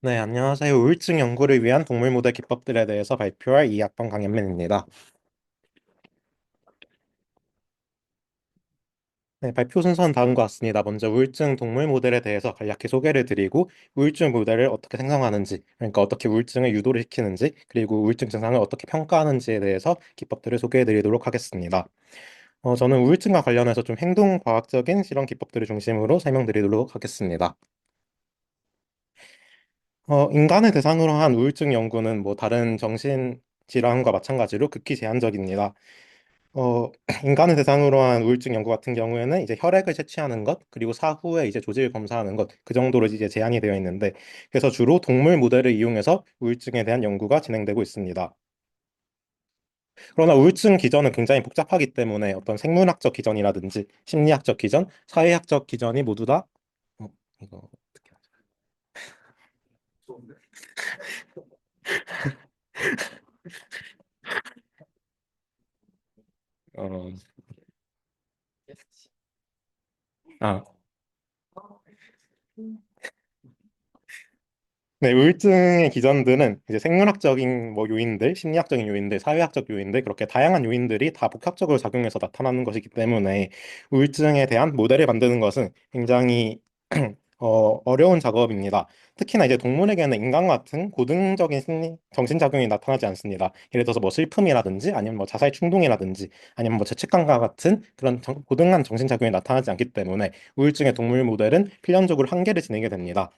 네, 안녕하세요. 우울증 연구를 위한 동물 모델 기법들에 대해서 발표할 이학번 강현민입니다. 네, 발표 순서는 다음과 같습니다. 먼저 우울증 동물 모델에 대해서 간략히 소개를 드리고, 우울증 모델을 어떻게 생성하는지, 그러니까 어떻게 우울증을 유도를 시키는지, 그리고 우울증 증상을 어떻게 평가하는지에 대해서 기법들을 소개해 드리도록 하겠습니다. 저는 우울증과 관련해서 좀 행동과학적인 실험 기법들을 중심으로 설명드리도록 하겠습니다. 인간을 대상으로 한 우울증 연구는 뭐 다른 정신 질환과 마찬가지로 극히 제한적입니다. 어, 인간을 대상으로 한 우울증 연구 같은 경우에는 이제 혈액을 채취하는 것, 그리고 사후에 이제 조직을 검사하는 것, 그 정도로 이제 제한이 되어 있는데, 그래서 주로 동물 모델을 이용해서 우울증에 대한 연구가 진행되고 있습니다. 그러나 우울증 기전은 굉장히 복잡하기 때문에 어떤 생물학적 기전이라든지 심리학적 기전, 사회학적 기전이 모두 다 어, 이거 어떻게 하죠? 아, 네, 우울증의 기전들은 이제 생물학적인 뭐 요인들, 심리학적인 요인들, 사회학적 요인들 그렇게 다양한 요인들이 다 복합적으로 작용해서 나타나는 것이기 때문에 우울증에 대한 모델을 만드는 것은 굉장히 어려운 작업입니다. 특히나 이제 동물에게는 인간과 같은 고등적인 정신작용이 나타나지 않습니다. 예를 들어서 뭐 슬픔이라든지 아니면 뭐 자살 충동이라든지 아니면 뭐 죄책감과 같은 그런 고등한 정신작용이 나타나지 않기 때문에 우울증의 동물 모델은 필연적으로 한계를 지니게 됩니다.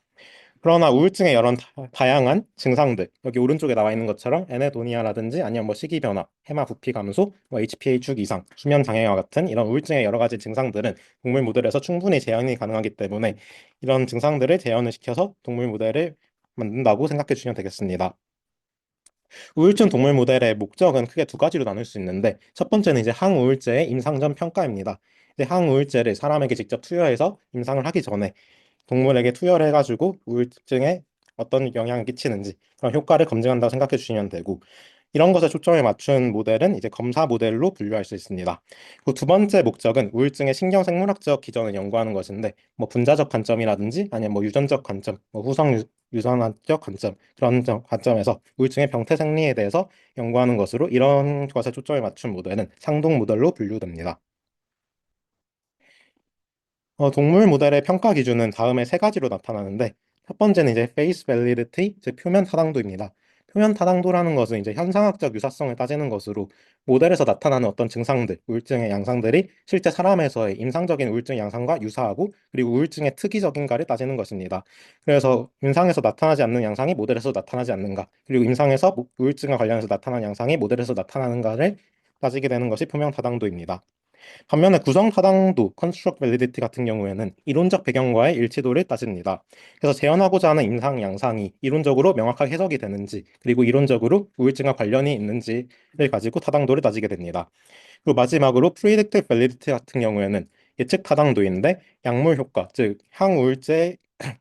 그러나 우울증의 여러 다양한 증상들, 여기 오른쪽에 나와 있는 것처럼 에네도니아라든지 아니면 뭐 식이 변화, 해마 부피 감소, 뭐 HPA 축 이상, 수면 장애와 같은 이런 우울증의 여러 가지 증상들은 동물 모델에서 충분히 재현이 가능하기 때문에 이런 증상들을 재현을 시켜서 동물 모델을 만든다고 생각해 주시면 되겠습니다. 우울증 동물 모델의 목적은 크게 두 가지로 나눌 수 있는데 첫 번째는 이제 항우울제의 임상전 평가입니다. 이제 항우울제를 사람에게 직접 투여해서 임상을 하기 전에 동물에게 투여를 해가지고 우울증에 어떤 영향을 끼치는지 그런 효과를 검증한다고 생각해 주시면 되고 이런 것에 초점을 맞춘 모델은 이제 검사 모델로 분류할 수 있습니다. 그 두 번째 목적은 우울증의 신경생물학적 기전을 연구하는 것인데 뭐 분자적 관점이라든지 아니면 뭐 유전적 관점, 뭐 후성 유전학적 관점 그런 관점에서 우울증의 병태 생리에 대해서 연구하는 것으로 이런 것에 초점을 맞춘 모델은 상동 모델로 분류됩니다. 동물 모델의 평가 기준은 다음에 세 가지로 나타나는데 첫 번째는 이제 face validity, 즉 표면 타당도입니다. 표면 타당도라는 것은 이제 현상학적 유사성을 따지는 것으로 모델에서 나타나는 어떤 증상들, 우울증의 양상들이 실제 사람에서의 임상적인 우울증 양상과 유사하고 그리고 우울증의 특이적인가를 따지는 것입니다. 그래서 임상에서 나타나지 않는 양상이 모델에서 나타나지 않는가, 그리고 임상에서 우울증과 관련해서 나타나는 양상이 모델에서 나타나는가를 따지게 되는 것이 표면 타당도입니다. 반면에 구성 타당도, construct validity 같은 경우에는 이론적 배경과의 일치도를 따집니다. 그래서 재현하고자 하는 임상 양상이 이론적으로 명확하게 해석이 되는지, 그리고 이론적으로 우울증과 관련이 있는지를 가지고 타당도를 따지게 됩니다. 그리고 마지막으로 predictive validity 같은 경우에는 예측 타당도인데 약물 효과, 즉 항우울제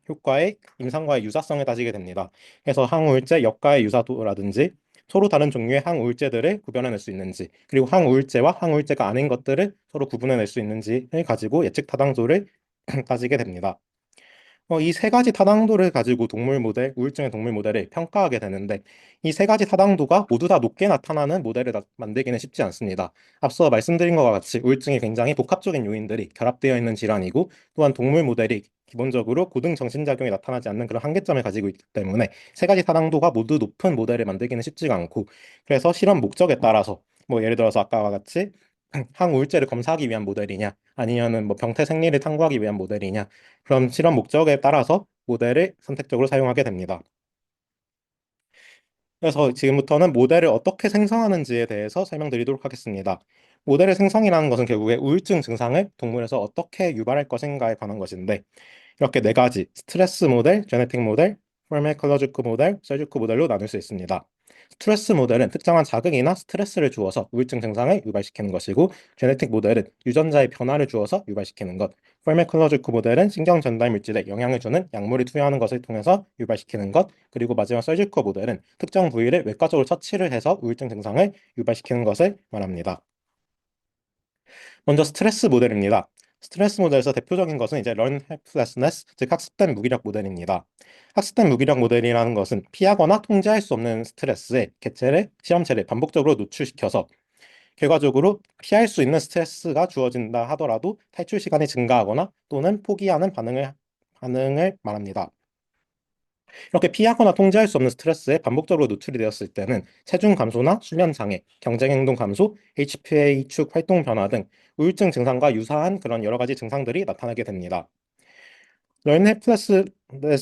효과의 임상과의 유사성을 따지게 됩니다. 그래서 항우울제 역과의 유사도라든지 서로 다른 종류의 항우울제들을 구별해낼 수 있는지, 그리고 항우울제와 항우울제가 아닌 것들을 서로 구분해낼 수 있는지를 가지고 예측 타당도를 따지게 됩니다. 이 세 가지 타당도를 가지고 동물 모델, 우울증의 동물 모델을 평가하게 되는데 이 세 가지 타당도가 모두 다 높게 나타나는 모델을 만들기는 쉽지 않습니다. 앞서 말씀드린 것과 같이 우울증이 굉장히 복합적인 요인들이 결합되어 있는 질환이고 또한 동물 모델이 기본적으로 고등 정신작용이 나타나지 않는 그런 한계점을 가지고 있기 때문에 세 가지 타당도가 모두 높은 모델을 만들기는 쉽지가 않고 그래서 실험 목적에 따라서 뭐 예를 들어서 아까와 같이 항우울제를 검사하기 위한 모델이냐 아니면은 뭐 병태 생리를 탐구하기 위한 모델이냐 그럼 실험 목적에 따라서 모델을 선택적으로 사용하게 됩니다. 그래서 지금부터는 모델을 어떻게 생성하는지에 대해서 설명드리도록 하겠습니다. 모델의 생성이라는 것은 결국에 우울증 증상을 동물에서 어떻게 유발할 것인가에 관한 것인데 이렇게 네 가지 스트레스 모델, 제네틱 모델, 파르마콜로지컬 모델, 서지컬 모델로 나눌 수 있습니다. 스트레스 모델은 특정한 자극이나 스트레스를 주어서 우울증 증상을 유발시키는 것이고, 제네틱 모델은 유전자의 변화를 주어서 유발시키는 것, 파르마콜로지컬 모델은 신경 전달 물질에 영향을 주는 약물을 투여하는 것을 통해서 유발시키는 것, 그리고 마지막 서지컬 모델은 특정 부위를 외과적으로 처치를 해서 우울증 증상을 유발시키는 것을 말합니다. 먼저 스트레스 모델입니다. 스트레스 모델에서 대표적인 것은 이제 learn helplessness, 즉 학습된 무기력 모델입니다. 학습된 무기력 모델이라는 것은 피하거나 통제할 수 없는 스트레스에 개체를, 실험체를 반복적으로 노출시켜서 결과적으로 피할 수 있는 스트레스가 주어진다 하더라도 탈출 시간이 증가하거나 또는 포기하는 반응을 말합니다. 이렇게 피하거나 통제할 수 없는 스트레스에 반복적으로 노출이 되었을 때는 체중 감소나 수면 장애, 경쟁 행동 감소, HPA-축 활동 변화 등 우울증 증상과 유사한 그런 여러 가지 증상들이 나타나게 됩니다. 런해 플러스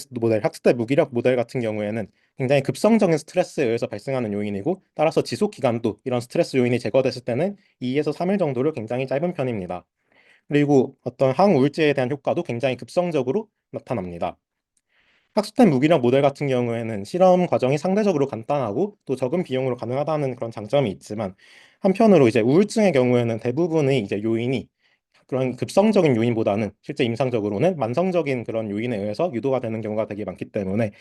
모델, 학습대 무기력 모델 같은 경우에는 굉장히 급성적인 스트레스에 의해서 발생하는 요인이고, 따라서 지속 기간도 이런 스트레스 요인이 제거됐을 때는 2에서 3일 정도로 굉장히 짧은 편입니다. 그리고 어떤 항우울제에 대한 효과도 굉장히 급성적으로 나타납니다. 학습된 무기력 모델 같은 경우에는 실험 과정이 상대적으로 간단하고 또 적은 비용으로 가능하다는 그런 장점이 있지만, 한편으로 이제 우울증의 경우에는 대부분의 이제 요인이 그런 급성적인 요인보다는 실제 임상적으로는 만성적인 그런 요인에 의해서 유도가 되는 경우가 되게 많기 때문에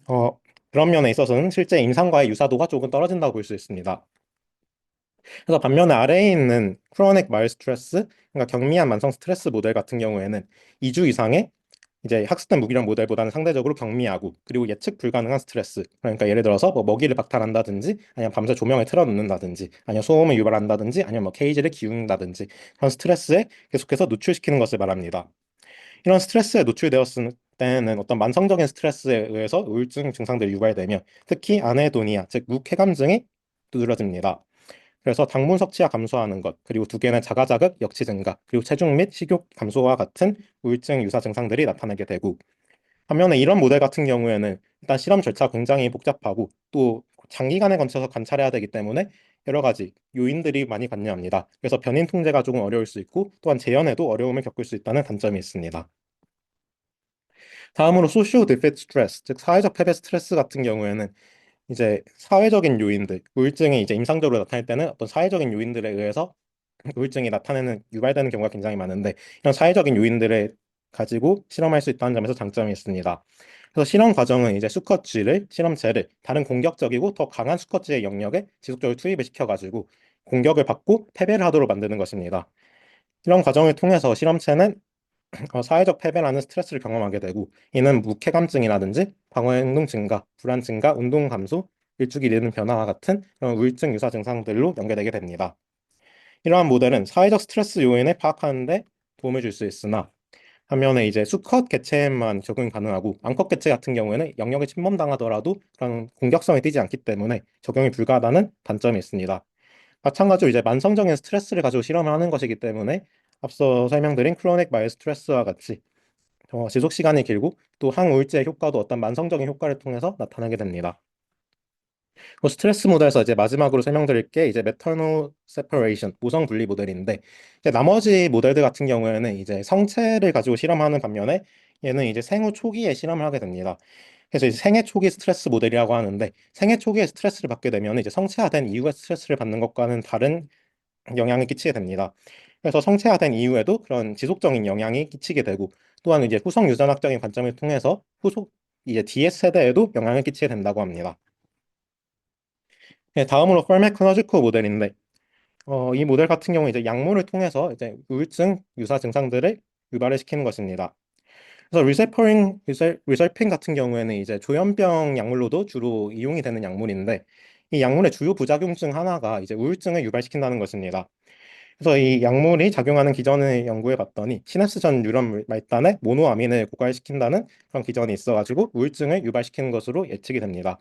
어, 그런 면에 있어서는 실제 임상과의 유사도가 조금 떨어진다고 볼 수 있습니다. 그래서 반면에 아래에 있는 크로닉 마일 스트레스, 그러니까 경미한 만성 스트레스 모델 같은 경우에는 2주 이상의 이제 학습된 무기력 모델보다는 상대적으로 경미하고 그리고 예측 불가능한 스트레스, 그러니까 예를 들어서 뭐 먹이를 박탈한다든지 아니면 밤새 조명을 틀어놓는다든지 아니면 소음을 유발한다든지 아니면 뭐 케이지를 기운다든지 그런 스트레스에 계속해서 노출시키는 것을 말합니다. 이런 스트레스에 노출되었을 때는 어떤 만성적인 스트레스에 의해서 우울증 증상들이 유발되며 특히 아네도니아, 즉 무쾌감증이 두드러집니다. 그래서 당분 섭취가 감소하는 것, 그리고 두 개는 자가자극, 역치 증가, 그리고 체중 및 식욕 감소와 같은 우울증 유사 증상들이 나타나게 되고, 반면에 이런 모델 같은 경우에는 일단 실험 절차가 굉장히 복잡하고 또 장기간에 걸쳐서 관찰해야 되기 때문에 여러 가지 요인들이 많이 관여합니다. 그래서 변인 통제가 조금 어려울 수 있고 또한 재현에도 어려움을 겪을 수 있다는 단점이 있습니다. 다음으로 소시오 디핏 스트레스, 즉 사회적 패배 스트레스 같은 경우에는 이제 사회적인 요인들, 우울증이 이제 임상적으로 나타날 때는 어떤 사회적인 요인들에 의해서 우울증이 나타내는 유발되는 경우가 굉장히 많은데, 이런 사회적인 요인들을 가지고 실험할 수 있다는 점에서 장점이 있습니다. 그래서 실험 과정은 이제 수컷쥐를, 실험체를 다른 공격적이고 더 강한 수컷쥐의 영역에 지속적으로 투입을 시켜가지고 공격을 받고 패배를 하도록 만드는 것입니다. 이런 과정을 통해서 실험체는 사회적 패배라는 스트레스를 경험하게 되고, 이는 무쾌감증이라든지 방어 행동 증가, 불안 증가, 운동 감소, 일주기 리듬 변화와 같은 그런 우울증 유사 증상들로 연결되게 됩니다. 이러한 모델은 사회적 스트레스 요인을 파악하는 데 도움을 줄 수 있으나, 반면에 이제 수컷 개체에만 적용이 가능하고 암컷 개체 같은 경우에는 영역을 침범당하더라도 그런 공격성이 띄지 않기 때문에 적용이 불가하다는 단점이 있습니다. 마찬가지로 이제 만성적인 스트레스를 가지고 실험을 하는 것이기 때문에 앞서 설명드린 크로닉 마일 스트레스와 같이 지속 시간이 길고 또 항우울제의 효과도 어떤 만성적인 효과를 통해서 나타나게 됩니다. 스트레스 모델에서 이제 마지막으로 설명드릴 게 이제 메터노 세퍼레이션, 모성 분리 모델인데, 이제 나머지 모델들 같은 경우에는 이제 성체를 가지고 실험하는 반면에 얘는 이제 생후 초기에 실험을 하게 됩니다. 그래서 이제 생애 초기 스트레스 모델이라고 하는데, 생애 초기에 스트레스를 받게 되면 이제 성체화된 이후에 스트레스를 받는 것과는 다른 영향을 끼치게 됩니다. 그래서 성체화된 이후에도 그런 지속적인 영향이 끼치게 되고, 또한 이제 후속 유전학적인 관점을 통해서 후속 이제 DS 세대에도 영향을 끼치게 된다고 합니다. 네, 다음으로 펄메크너지코 모델인데, 이 모델 같은 경우 이제 약물을 통해서 이제 우울증 유사 증상들을 유발을 시키는 것입니다. 그래서 리셀핑 같은 경우에는 이제 조현병 약물로도 주로 이용이 되는 약물인데, 이 약물의 주요 부작용 중 하나가 이제 우울증을 유발시킨다는 것입니다. 그래서 이 약물이 작용하는 기전을 연구해 봤더니 시냅스 전 뉴런 말단에 모노아민을 고갈시킨다는 그런 기전이 있어가지고 우울증을 유발시키는 것으로 예측이 됩니다.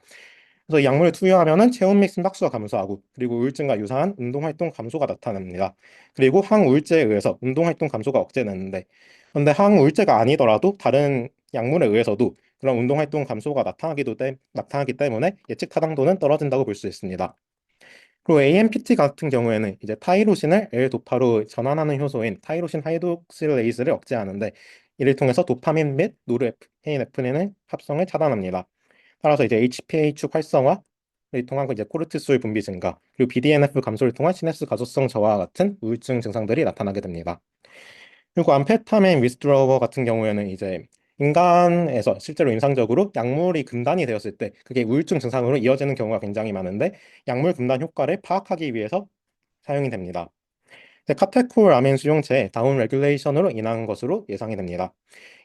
그래서 이 약물을 투여하면은 체온 및 심박수가 감소하고 그리고 우울증과 유사한 운동 활동 감소가 나타납니다. 그리고 항우울제에 의해서 운동 활동 감소가 억제되는데, 그런데 항우울제가 아니더라도 다른 약물에 의해서도 그런 운동 활동 감소가 나타나기 때문에 예측 타당도는 떨어진다고 볼 수 있습니다. 그리고 AMPT 같은 경우에는 이제 타이로신을 L도파로 전환하는 효소인 타이로신 하이독실레이스를 억제하는데, 이를 통해서 도파민 및 노르에피네프린의 합성을 차단합니다. 따라서 이제 HPA축 활성화를 통한 이제 코르티솔 분비 증가, 그리고 BDNF 감소를 통한 시냅스 가소성 저하와 같은 우울증 증상들이 나타나게 됩니다. 그리고 암페타민 위스드로워 같은 경우에는 이제 인간에서 실제로 임상적으로 약물이 금단이 되었을 때 그게 우울증 증상으로 이어지는 경우가 굉장히 많은데 약물 금단 효과를 파악하기 위해서 사용이 됩니다. 카테콜아민 수용체의 다운 레귤레이션으로 인한 것으로 예상이 됩니다.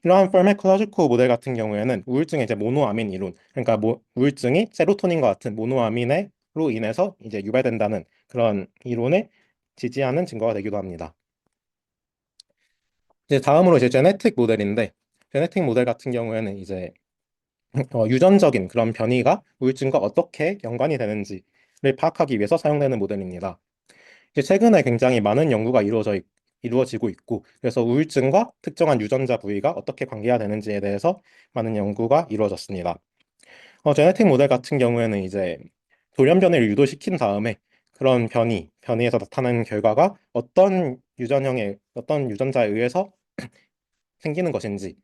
이러한 파르마콜로지컬 모델 같은 경우에는 우울증의 이제 모노아민 이론, 그러니까 우울증이 세로토닌과 같은 모노아민으로 인해서 이제 유발된다는 그런 이론을 지지하는 증거가 되기도 합니다. 이제 다음으로 이제 제네틱 모델인데, 제네틱 모델 같은 경우에는 이제 유전적인 그런 변이가 우울증과 어떻게 연관이 되는지를 파악하기 위해서 사용되는 모델입니다. 이제 최근에 굉장히 많은 연구가 이루어지고 있고, 그래서 우울증과 특정한 유전자 부위가 어떻게 관계가 되는지에 대해서 많은 연구가 이루어졌습니다. 제네틱 모델 같은 경우에는 이제 돌연변이를 유도시킨 다음에 그런 변이에서 나타나는 결과가 어떤 유전자에 의해서 생기는 것인지를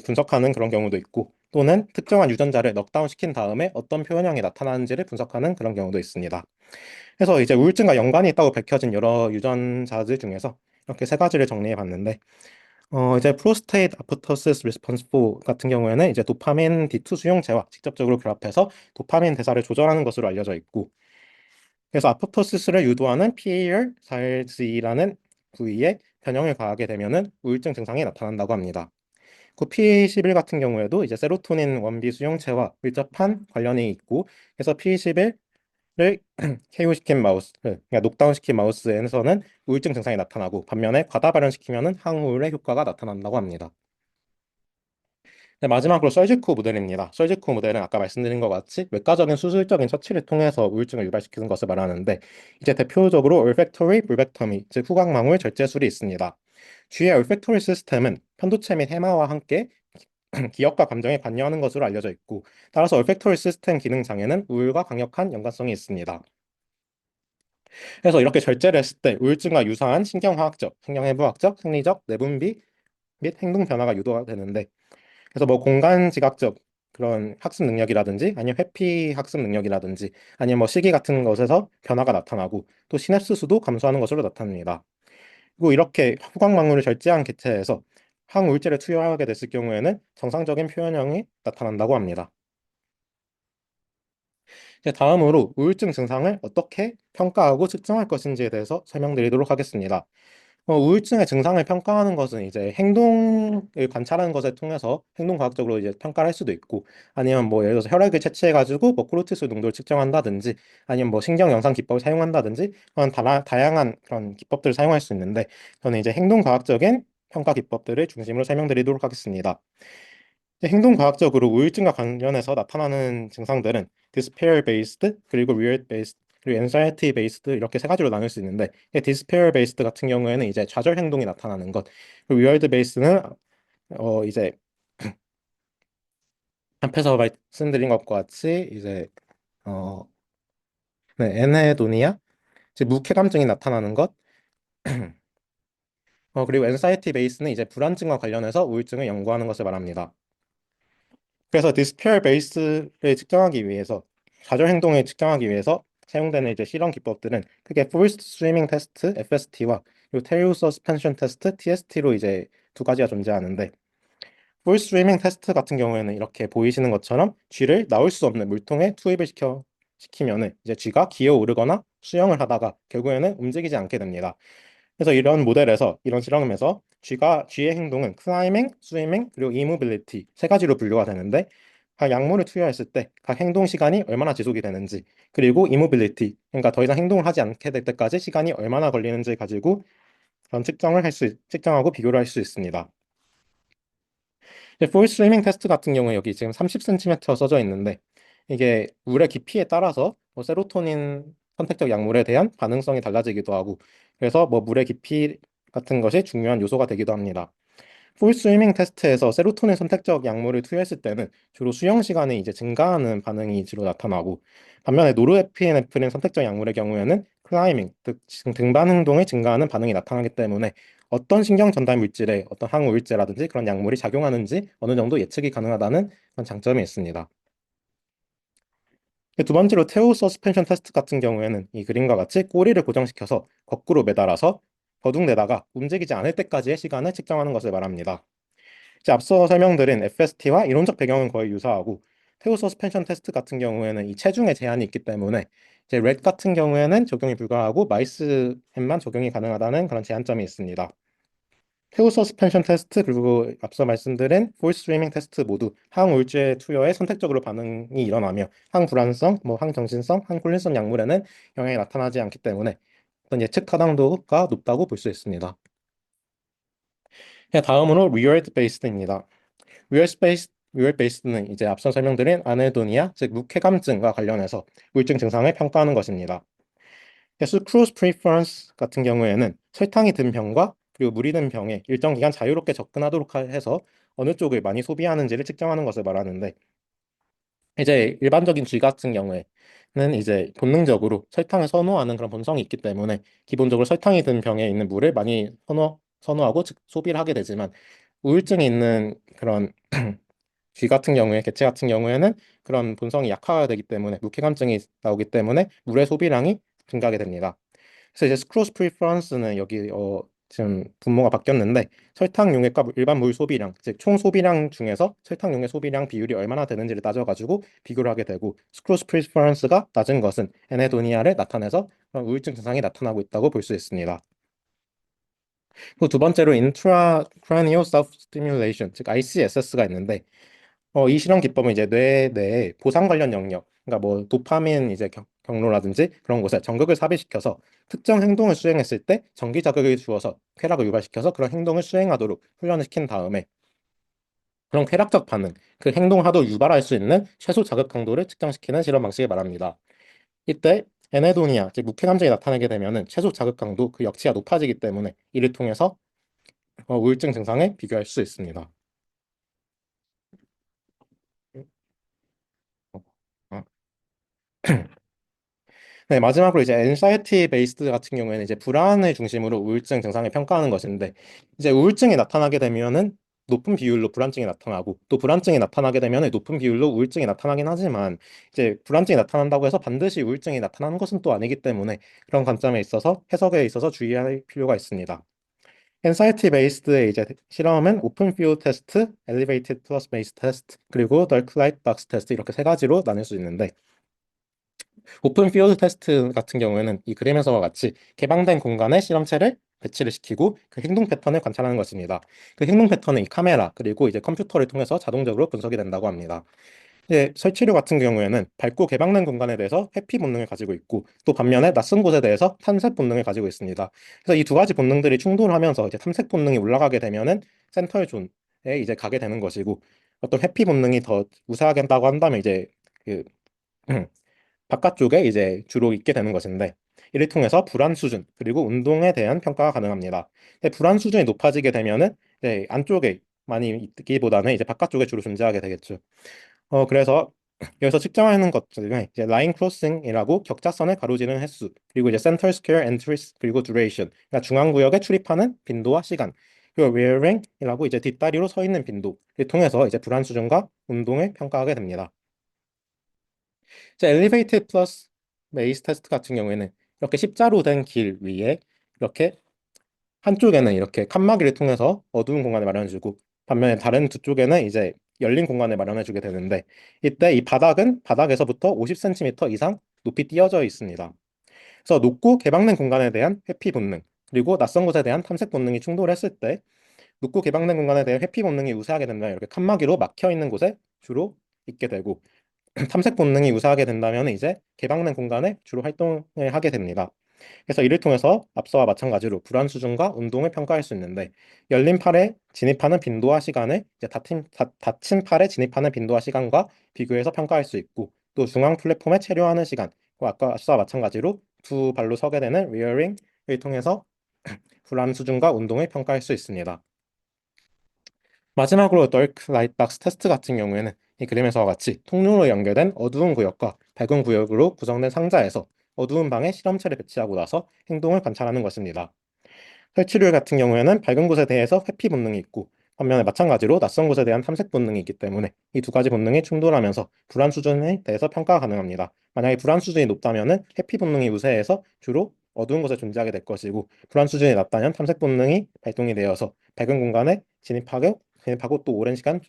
분석하는 그런 경우도 있고, 또는 특정한 유전자를 넉다운 시킨 다음에 어떤 표현형이 나타나는지를 분석하는 그런 경우도 있습니다. 그래서 이제 우울증과 연관이 있다고 밝혀진 여러 유전자들 중에서 이렇게 세 가지를 정리해 봤는데, 이제 프로스테이트 아포토시스 리스폰스 4 같은 경우에는 이제 도파민 D2 수용체와 직접적으로 결합해서 도파민 대사를 조절하는 것으로 알려져 있고, 그래서 아포토시스를 유도하는 PAR4G라는 부위에 변형을 가하게 되면은 우울증 증상이 나타난다고 합니다. 그 P11 같은 경우에도 이제 세로토닌 원비 수용체와 밀접한 관련이 있고, 그래서 P11을 KO시킨 마우스, 그러니까 녹다운시킨 마우스에서는 우울증 증상이 나타나고, 반면에 과다 발현시키면은 항우울의 효과가 나타난다고 합니다. 네, 마지막으로 썰지코 모델입니다. 썰지코 모델은 아까 말씀드린 것 같이 외과적인 수술적인 처치를 통해서 우울증을 유발시키는 것을 말하는데, 이제 대표적으로 올팩토리 불백터미, 즉 후각망울 절제술이 있습니다. 쥐의 올팩토리 시스템은 편도체 및 해마와 함께 기억과 감정에 관여하는 것으로 알려져 있고, 따라서 올팩토리 시스템 기능 장애는 우울과 강력한 연관성이 있습니다. 그래서 이렇게 절제를 했을 때 우울증과 유사한 신경화학적, 신경해부학적, 생리적, 내분비 및 행동 변화가 유도가 되는데, 그래서 뭐 공간 지각적 그런 학습 능력이라든지 아니면 회피 학습 능력이라든지 아니면 뭐 시기 같은 것에서 변화가 나타나고, 또 시냅스 수도 감소하는 것으로 나타납니다. 그리고 이렇게 후각망울을 절제한 객체에서 항우울제를 투여하게 됐을 경우에는 정상적인 표현형이 나타난다고 합니다. 이제 다음으로 우울증 증상을 어떻게 평가하고 측정할 것인지에 대해서 설명드리도록 하겠습니다. 우울증의 증상을 평가하는 것은 이제 행동을 관찰하는 것을 통해서 행동과학적으로 이제 평가를 할 수도 있고, 아니면 뭐 예를 들어서 혈액을 채취해가지고 뭐 코르티솔 농도를 측정한다든지, 아니면 뭐 신경 영상 기법을 사용한다든지, 그런 다양한 그런 기법들을 사용할 수 있는데, 저는 이제 행동과학적인 평가 기법들을 중심으로 설명드리도록 하겠습니다. 행동과학적으로 우울증과 관련해서 나타나는 증상들은 despair based, 그리고 reward based, 그리고 anxiety based 이렇게 세 가지로 나눌 수 있는데, despair based 같은 경우에는 이제 좌절 행동이 나타나는 것, 그리고 reward based는 이제 앞에서 말씀드린 것과 같이 이제 어 네, 에네도니아, 즉 무쾌감증이 나타나는 것, 그리고 anxiety based는 이제 불안증과 관련해서 우울증을 연구하는 것을 말합니다. 그래서 디스페어 베이스를 측정하기 위해서, 좌절 행동을 측정하기 위해서 사용되는 이제 실험 기법들은 크게 Forced Swimming Test (FST와) 그리고 Tail Suspension Test (TST로) 이제 두 가지가 존재하는데, Forced Swimming Test 같은 경우에는 이렇게 보이시는 것처럼 쥐를 나올 수 없는 물통에 투입을 시키면은 이제 쥐가 기어 오르거나 수영을 하다가 결국에는 움직이지 않게 됩니다. 그래서 이런 모델에서, 이런 실험에서 쥐의 행동은 클라이밍, 스위밍, 그리고 이모빌리티 세 가지로 분류가 되는데, 각 약물을 투여했을 때 각 행동 시간이 얼마나 지속이 되는지, 그리고 이모빌리티, 그러니까 더 이상 행동을 하지 않게 될 때까지 시간이 얼마나 걸리는지 가지고 그런 측정하고 비교를 할 수 있습니다. 포스 스위밍 테스트 같은 경우에 여기 지금 30cm 써져 있는데, 이게 물의 깊이에 따라서 뭐 세로토닌 선택적 약물에 대한 반응성이 달라지기도 하고, 그래서 뭐 물의 깊이 같은 것이 중요한 요소가 되기도 합니다. 풀 스위밍 테스트에서 세로토닌 선택적 약물을 투여했을 때는 주로 수영 시간이 이제 증가하는 반응이 주로 나타나고, 반면에 노르에피네프린 선택적 약물의 경우에는 클라이밍, 즉 등반 행동의 증가하는 반응이 나타나기 때문에 어떤 신경 전달 물질에 어떤 항우울제라든지 그런 약물이 작용하는지 어느 정도 예측이 가능하다는 그런 장점이 있습니다. 두 번째로 테오 서스펜션 테스트 같은 경우에는 이 그림과 같이 꼬리를 고정시켜서 거꾸로 매달아서 거둥대다가 움직이지 않을 때까지의 시간을 측정하는 것을 말합니다. 이제 앞서 설명드린 FST와 이론적 배경은 거의 유사하고 테오 서스펜션 테스트 같은 경우에는 이 체중에 제한이 있기 때문에 이제 렛 같은 경우에는 적용이 불가하고 마이스 햄만 적용이 가능하다는 그런 제한점이 있습니다. 테오 서스펜션 테스트 그리고 앞서 말씀드린 폴 스트리밍 테스트 모두 항우울제 투여에 선택적으로 반응이 일어나며 항불안성, 항정신성, 항콜린성 약물에는 영향이 나타나지 않기 때문에 어떤 예측 타당도가 높다고 볼 수 있습니다. 다음으로 리얼드 베이스드입니다. 리얼 베이스드는 이제 앞서 설명드린 아네도니아, 즉 무쾌감증과 관련해서 우울증 증상을 평가하는 것입니다. 수크로스 프리퍼런스 같은 경우에는 설탕이 든 병과 그리고 물이 든 병에 일정 기간 자유롭게 접근하도록 해서 어느 쪽을 많이 소비하는지를 측정하는 것을 말하는데 이제 일반적인 쥐 같은 경우에는 이제 본능적으로 설탕을 선호하는 그런 본성이 있기 때문에 기본적으로 설탕이 든 병에 있는 물을 많이 선호하고 즉 소비를 하게 되지만 우울증이 있는 그런 쥐 같은 경우에 개체 같은 경우에는 그런 본성이 약화되기 때문에 무쾌감증이 나오기 때문에 물의 소비량이 증가하게 됩니다. 그래서 이제 스크로스 프리퍼런스는 여기 지금 분모가 바뀌었는데 설탕용액과 일반 물 소비량, 즉 총 소비량 중에서 설탕용액 소비량 비율이 얼마나 되는지를 따져가지고 비교를 하게 되고 스크로스 프리퍼런스가 낮은 것은 에네도니아를 나타내서 그런 우울증 증상이 나타나고 있다고 볼 수 있습니다. 그리고 두 번째로 intracranial self-stimulation, 즉 ICSS가 있는데 이 실험 기법은 이제 뇌 내에 보상 관련 영역, 그러니까 뭐 도파민 이제 경로라든지 그런 곳에 전극을 삽입시켜서 특정 행동을 수행했을 때 전기 자극을 주어서 쾌락을 유발시켜서 그런 행동을 수행하도록 훈련을 시킨 다음에 그런 쾌락적 반응, 그 행동을 하도 유발할 수 있는 최소 자극 강도를 측정시키는 실험 방식을 말합니다. 이때 에네도니아, 즉 무쾌 감정이 나타나게 되면은 최소 자극 강도 그 역치가 높아지기 때문에 이를 통해서 우울증 증상을 비교할 수 있습니다. 어, 네, 마지막으로 이제 anxiety based 같은 경우에는 이제 불안을 중심으로 우울증 증상을 평가하는 것인데 이제 우울증이 나타나게 되면은 높은 비율로 불안증이 나타나고 또 불안증이 나타나게 되면은 높은 비율로 우울증이 나타나긴 하지만 이제 불안증이 나타난다고 해서 반드시 우울증이 나타나는 것은 또 아니기 때문에 그런 관점에 있어서 해석에 있어서 주의할 필요가 있습니다. anxiety based의 이제 실험은 오픈 field 테스트, elevated plus based 테스트, 그리고 dark light box 테스트 이렇게 세 가지로 나눌 수 있는데 오픈 필드 테스트 같은 경우에는 이 그림에서와 같이 개방된 공간에 실험체를 배치를 시키고 그 행동 패턴을 관찰하는 것입니다. 그 행동 패턴은 이 카메라 그리고 이제 컴퓨터를 통해서 자동적으로 분석이 된다고 합니다. 이제 설치류 같은 경우에는 밝고 개방된 공간에 대해서 회피 본능을 가지고 있고 또 반면에 낯선 곳에 대해서 탐색 본능을 가지고 있습니다. 그래서 이 두 가지 본능들이 충돌하면서 이제 탐색 본능이 올라가게 되면은 센터 존에 이제 가게 되는 것이고 어떤 회피 본능이 더 우세하게 한다고 한다면 이제 그 바깥쪽에 이제 주로 있게 되는 것인데 이를 통해서 불안 수준 그리고 운동에 대한 평가가 가능합니다. 근데 불안 수준이 높아지게 되면은 이제 안쪽에 많이 있기보다는 이제 바깥쪽에 주로 존재하게 되겠죠. 그래서 여기서 측정하는 것 중에 이제 라인 크로싱이라고 격자선을 가로지르는 횟수 그리고 이제 센터 스퀘어 엔트리스 그리고 듀레이션 그러니까 중앙 구역에 출입하는 빈도와 시간 그리고 리어링이라고 이제 뒷다리로 서 있는 빈도를 통해서 이제 불안 수준과 운동을 평가하게 됩니다. 이제 엘리베이티드 플러스 메이스 테스트 같은 경우에는 이렇게 십자로 된 길 위에 이렇게 한쪽에는 이렇게 칸막이를 통해서 어두운 공간을 마련해주고 반면에 다른 두 쪽에는 이제 열린 공간을 마련해주게 되는데 이때 이 바닥은 바닥에서부터 50cm 이상 높이 띄어져 있습니다. 그래서 높고 개방된 공간에 대한 회피 본능 그리고 낯선 곳에 대한 탐색 본능이 충돌했을 때 높고 개방된 공간에 대한 회피 본능이 우세하게 된다면 이렇게 칸막이로 막혀 있는 곳에 주로 있게 되고 탐색 본능이 우세하게 된다면 이제 개방된 공간에 주로 활동을 하게 됩니다. 그래서 이를 통해서 앞서와 마찬가지로 불안 수준과 운동을 평가할 수 있는데 열린 팔에 진입하는 빈도와 시간을 이제 닫힌 팔에 진입하는 빈도와 시간과 비교해서 평가할 수 있고 또 중앙 플랫폼에 체류하는 시간, 아까 앞서와 마찬가지로 두 발로 서게 되는 리어링을 통해서 불안 수준과 운동을 평가할 수 있습니다. 마지막으로 덜크 라이트 박스 테스트 같은 경우에는 이 그림에서와 같이 통로로 연결된 어두운 구역과 밝은 구역으로 구성된 상자에서 어두운 방에 실험체를 배치하고 나서 행동을 관찰하는 것입니다. 설치류 같은 경우에는 밝은 곳에 대해서 회피 본능이 있고, 반면에 마찬가지로 낯선 곳에 대한 탐색 본능이 있기 때문에 이 두 가지 본능이 충돌하면서 불안 수준에 대해서 평가가 가능합니다. 만약에 불안 수준이 높다면은 회피 본능이 우세해서 주로 어두운 곳에 존재하게 될 것이고, 불안 수준이 낮다면 탐색 본능이 발동이 되어서 밝은 공간에 진입하고 또 오랜 시간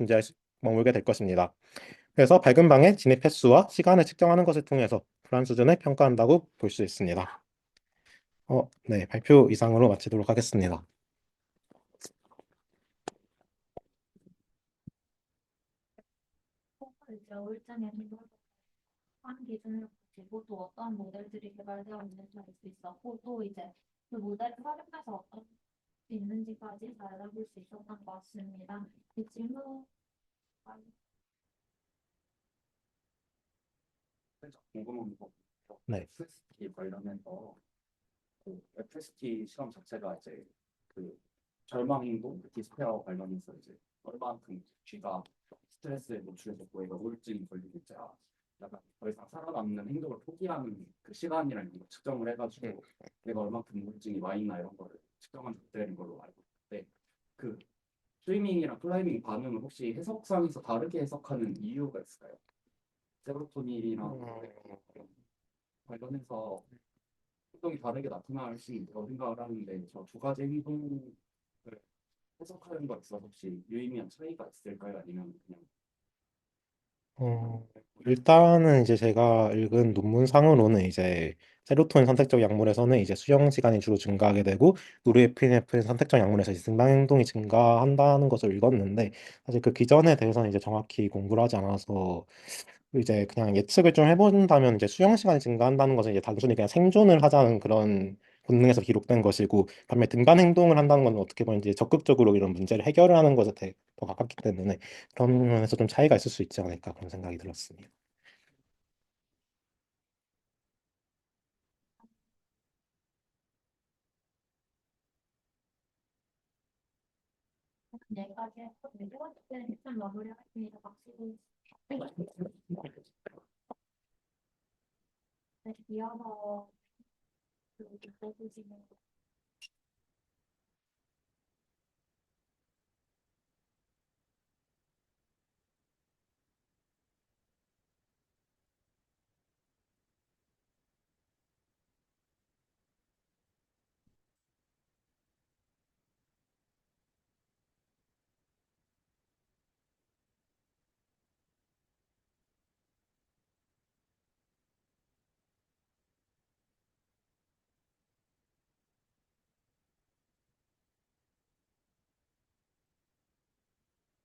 머물게 될 것입니다. 그래서 밝은 방의 진입 횟수와 시간을 측정하는 것을 통해서 불안 수준을 평가한다고 볼 수 있습니다. 네, 발표 이상으로 마치도록 하겠습니다. 이제 올장에는 한 기준을 가지고 또 어떤 모델들이 개발되어 있는지 알 수 있었고 또 이제 그 모델을 활용해서 어떤 수 있는지까지 잘 알아볼 수 있었던 것 같습니다. 이 질문 살짝 궁금한 거 네. FST 관련해서 그 FST 시험 자체가 이제 그 절망행동, 디스페어 관련해서 이제 얼마만큼 쥐가 스트레스에 노출해서 얘가 우울증이 걸리고 이제 약간 더 이상 살아남는 행동을 포기하는 그 시간이라는 걸 측정을 해가지고 얘가 얼마만큼 우울증이 와 있나 이런 거를 측정한 적들인 걸로 알고 있는데 그 스위밍이랑 클라이밍 반응을 혹시 해석상에서 다르게 해석하는 이유가 있을까요? 세로토닌이랑 관련해서 행동이 다르게 나타날 수 있다고 생각을 하는데 저 두 가지 행동을 해석하는 것 있어서 혹시 유의미한 차이가 있을까요? 아니면 그냥 어, 일단은 이제 제가 읽은 논문상으로는 이제 세로토닌 선택적 약물에서는 이제 수용 시간이 주로 증가하게 되고, 노르에피네프린 선택적 약물에서 이제 증강 행동이 증가한다는 것을 읽었는데, 사실 그 기전에 대해서는 이제 정확히 공부를 하지 않아서 이제 그냥 예측을 좀 해본다면, 이제 수용 시간이 증가한다는 것은 이제 단순히 그냥 생존을 하자는 그런 본능에서 기록된 것이고, 반면 등반 행동을 한다는 건 어떻게 보면 이제 적극적으로 이런 문제를 해결을 하는 것에 더 가깝기 때문에 그런 면에서 좀 차이가 있을 수 있지 않을까 그런 생각이 들었습니다. 여기까지 해서 네 번째 일단 마무리하겠습니다. 박수. 네, 이어서 그 보시면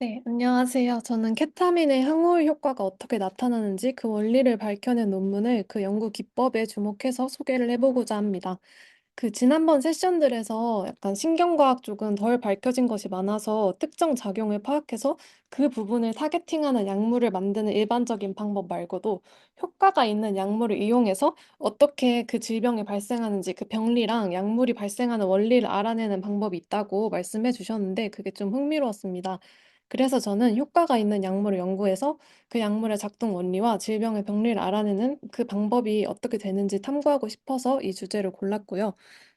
네, 안녕하세요. 저는 케타민의 항우울 효과가 어떻게 나타나는지 그 원리를 밝혀낸 논문을 그 연구 기법에 주목해서 소개를 해보고자 합니다. 그 지난번 세션들에서 약간 신경과학 쪽은 덜 밝혀진 것이 많아서 특정 작용을 파악해서 그 부분을 타겟팅하는 약물을 만드는 일반적인 방법 말고도 효과가 있는 약물을 이용해서 어떻게 그 질병이 발생하는지 그 병리랑 약물이 발생하는 원리를 알아내는 방법이 있다고 말씀해 주셨는데 그게 좀 흥미로웠습니다. 그래서 저는 효과가 있는 약물을 연구해서 그 약물의 작동 원리와 질병의 병리를 알아내는 그 방법이 어떻게 되는지 탐구하고 싶어서 이 주제를 골랐고요.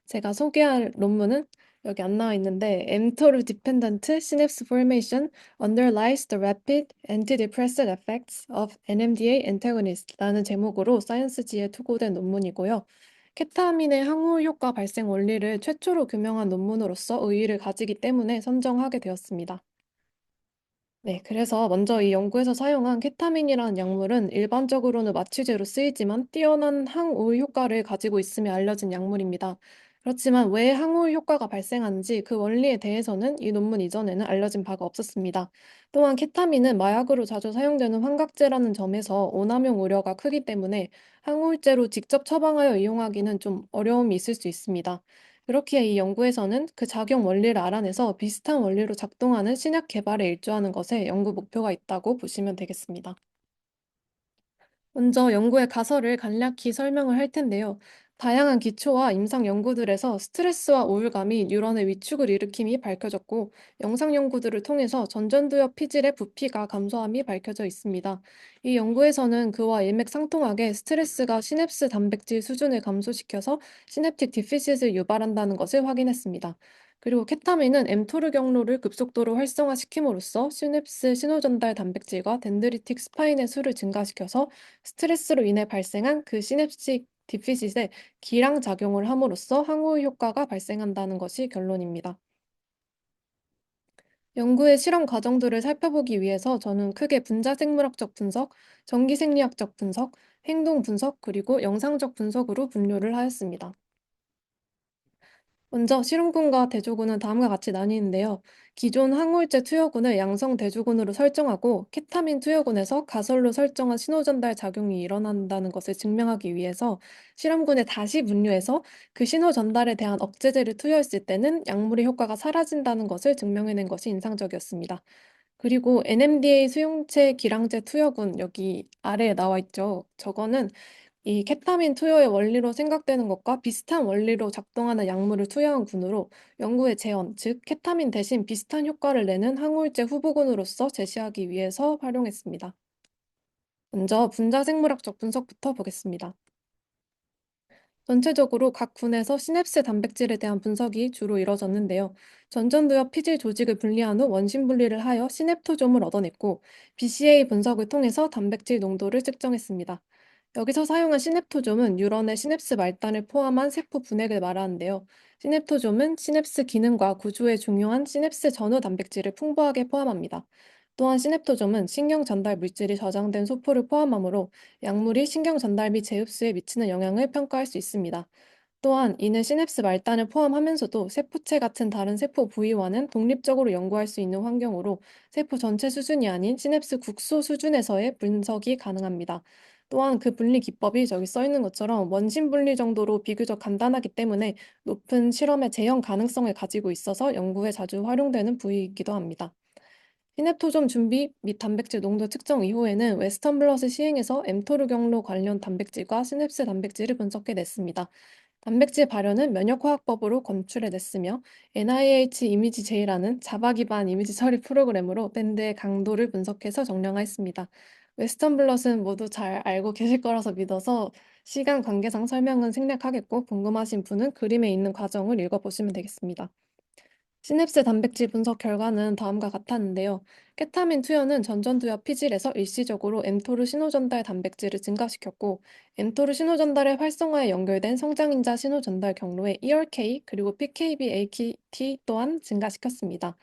제가 소개할 논문은 여기 안 나와 있는데 mTOR dependent synapse formation underlies the rapid antidepressant effects of NMDA antagonist라는 제목으로 사이언스지에 투고된 논문이고요. 케타민의 항우 효과 발생 원리를 최초로 규명한 논문으로서 의의를 가지기 때문에 선정하게 되었습니다. 네, 그래서 먼저 이 연구에서 사용한 케타민이라는 약물은 일반적으로는 마취제로 쓰이지만 뛰어난 항우울 효과를 가지고 있으며 알려진 약물입니다. 그렇지만 왜 항우울 효과가 발생하는지 그 원리에 대해서는 이 논문 이전에는 알려진 바가 없었습니다. 또한 케타민은 마약으로 자주 사용되는 환각제라는 점에서 오남용 우려가 크기 때문에 항우울제로 직접 처방하여 이용하기는 좀 어려움이 있을 수 있습니다. 그렇기에 이 연구에서는 그 작용 원리를 알아내서 비슷한 원리로 작동하는 신약 개발에 일조하는 것에 연구 목표가 있다고 보시면 되겠습니다. 먼저 연구의 가설을 간략히 설명을 할 텐데요. 다양한 기초와 임상 연구들에서 스트레스와 우울감이 뉴런의 위축을 일으킴이 밝혀졌고, 영상 연구들을 통해서 전전두엽 피질의 부피가 감소함이 밝혀져 있습니다. 이 연구에서는 그와 일맥상통하게 스트레스가 시냅스 단백질 수준을 감소시켜서 시냅틱 디피시스를 유발한다는 것을 확인했습니다. 그리고 케타민은 엠토르 경로를 급속도로 활성화시킴으로써 시냅스 신호전달 단백질과 덴드리틱 스파인의 수를 증가시켜서 스트레스로 인해 발생한 그 시냅틱 디피시스에 기랑 작용을 함으로써 항우 효과가 발생한다는 것이 결론입니다. 연구의 실험 과정들을 살펴보기 위해서 저는 크게 분자생물학적 분석, 전기생리학적 분석, 행동 분석, 그리고 영상적 분석으로 분류를 하였습니다. 먼저 실험군과 대조군은 다음과 같이 나뉘는데요. 기존 항우울제 투여군을 양성 대조군으로 설정하고 케타민 투여군에서 가설로 설정한 신호전달 작용이 일어난다는 것을 증명하기 위해서 실험군에 다시 분류해서 그 신호전달에 대한 억제제를 투여했을 때는 약물의 효과가 사라진다는 것을 증명해낸 것이 인상적이었습니다. 그리고 NMDA 수용체 기량제 투여군 여기 아래에 나와 있죠. 저거는 이 케타민 투여의 원리로 생각되는 것과 비슷한 원리로 작동하는 약물을 투여한 군으로 연구의 재현, 즉 케타민 대신 비슷한 효과를 내는 항우울제 후보군으로서 제시하기 위해서 활용했습니다. 먼저 분자생물학적 분석부터 보겠습니다. 전체적으로 각 군에서 시냅스 단백질에 대한 분석이 주로 이뤄졌는데요. 전전두엽 피질 조직을 분리한 후 원심 분리를 하여 시냅토좀을 얻어냈고, BCA 분석을 통해서 단백질 농도를 측정했습니다. 여기서 사용한 시냅토좀은 뉴런의 시냅스 말단을 포함한 세포 분핵을 말하는데요. 시냅토좀은 시냅스 기능과 구조에 중요한 시냅스 전후 단백질을 풍부하게 포함합니다. 또한 시냅토좀은 신경 전달 물질이 저장된 소포를 포함하므로 약물이 신경 전달 및 재흡수에 미치는 영향을 평가할 수 있습니다. 또한 이는 시냅스 말단을 포함하면서도 세포체 같은 다른 세포 부위와는 독립적으로 연구할 수 있는 환경으로 세포 전체 수준이 아닌 시냅스 국소 수준에서의 분석이 가능합니다. 또한 그 분리 기법이 저기 써 있는 것처럼 원심 분리 정도로 비교적 간단하기 때문에 높은 실험의 재현 가능성을 가지고 있어서 연구에 자주 활용되는 부위이기도 합니다. 시냅토좀 준비 및 단백질 농도 측정 이후에는 웨스턴 블럿을 시행해서 엠토르 경로 관련 단백질과 시냅스 단백질을 분석해냈습니다. 단백질 발현은 면역화학법으로 검출해냈으며 NIH 이미지제이라는 자바 기반 이미지 처리 프로그램으로 밴드의 강도를 분석해서 정량화했습니다. 웨스턴 블럿은 모두 잘 알고 계실 거라서 믿어서 시간 관계상 설명은 생략하겠고, 궁금하신 분은 그림에 있는 과정을 읽어보시면 되겠습니다. 시냅스 단백질 분석 결과는 다음과 같았는데요. 케타민 투여는 전전두엽 피질에서 일시적으로 엠토르 신호전달 단백질을 증가시켰고, 엠토르 신호전달의 활성화에 연결된 성장인자 신호전달 경로의 ERK 그리고 PKB-AKT 또한 증가시켰습니다.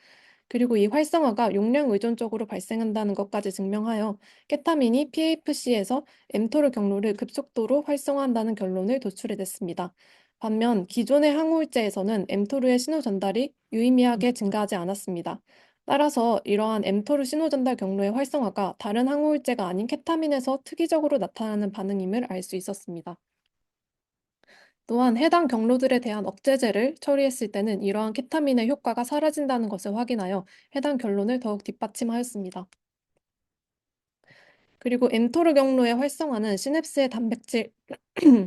그리고 이 활성화가 용량 의존적으로 발생한다는 것까지 증명하여 케타민이 PAFC에서 엠토르 경로를 급속도로 활성화한다는 결론을 도출해냈습니다. 반면 기존의 항우울제에서는 엠토르의 신호 전달이 유의미하게 증가하지 않았습니다. 따라서 이러한 엠토르 신호 전달 경로의 활성화가 다른 항우울제가 아닌 케타민에서 특이적으로 나타나는 반응임을 알 수 있었습니다. 또한 해당 경로들에 대한 억제제를 처리했을 때는 이러한 케타민의 효과가 사라진다는 것을 확인하여 해당 결론을 더욱 뒷받침하였습니다. 그리고 엠토르 경로의 활성화는 시냅스의 단백질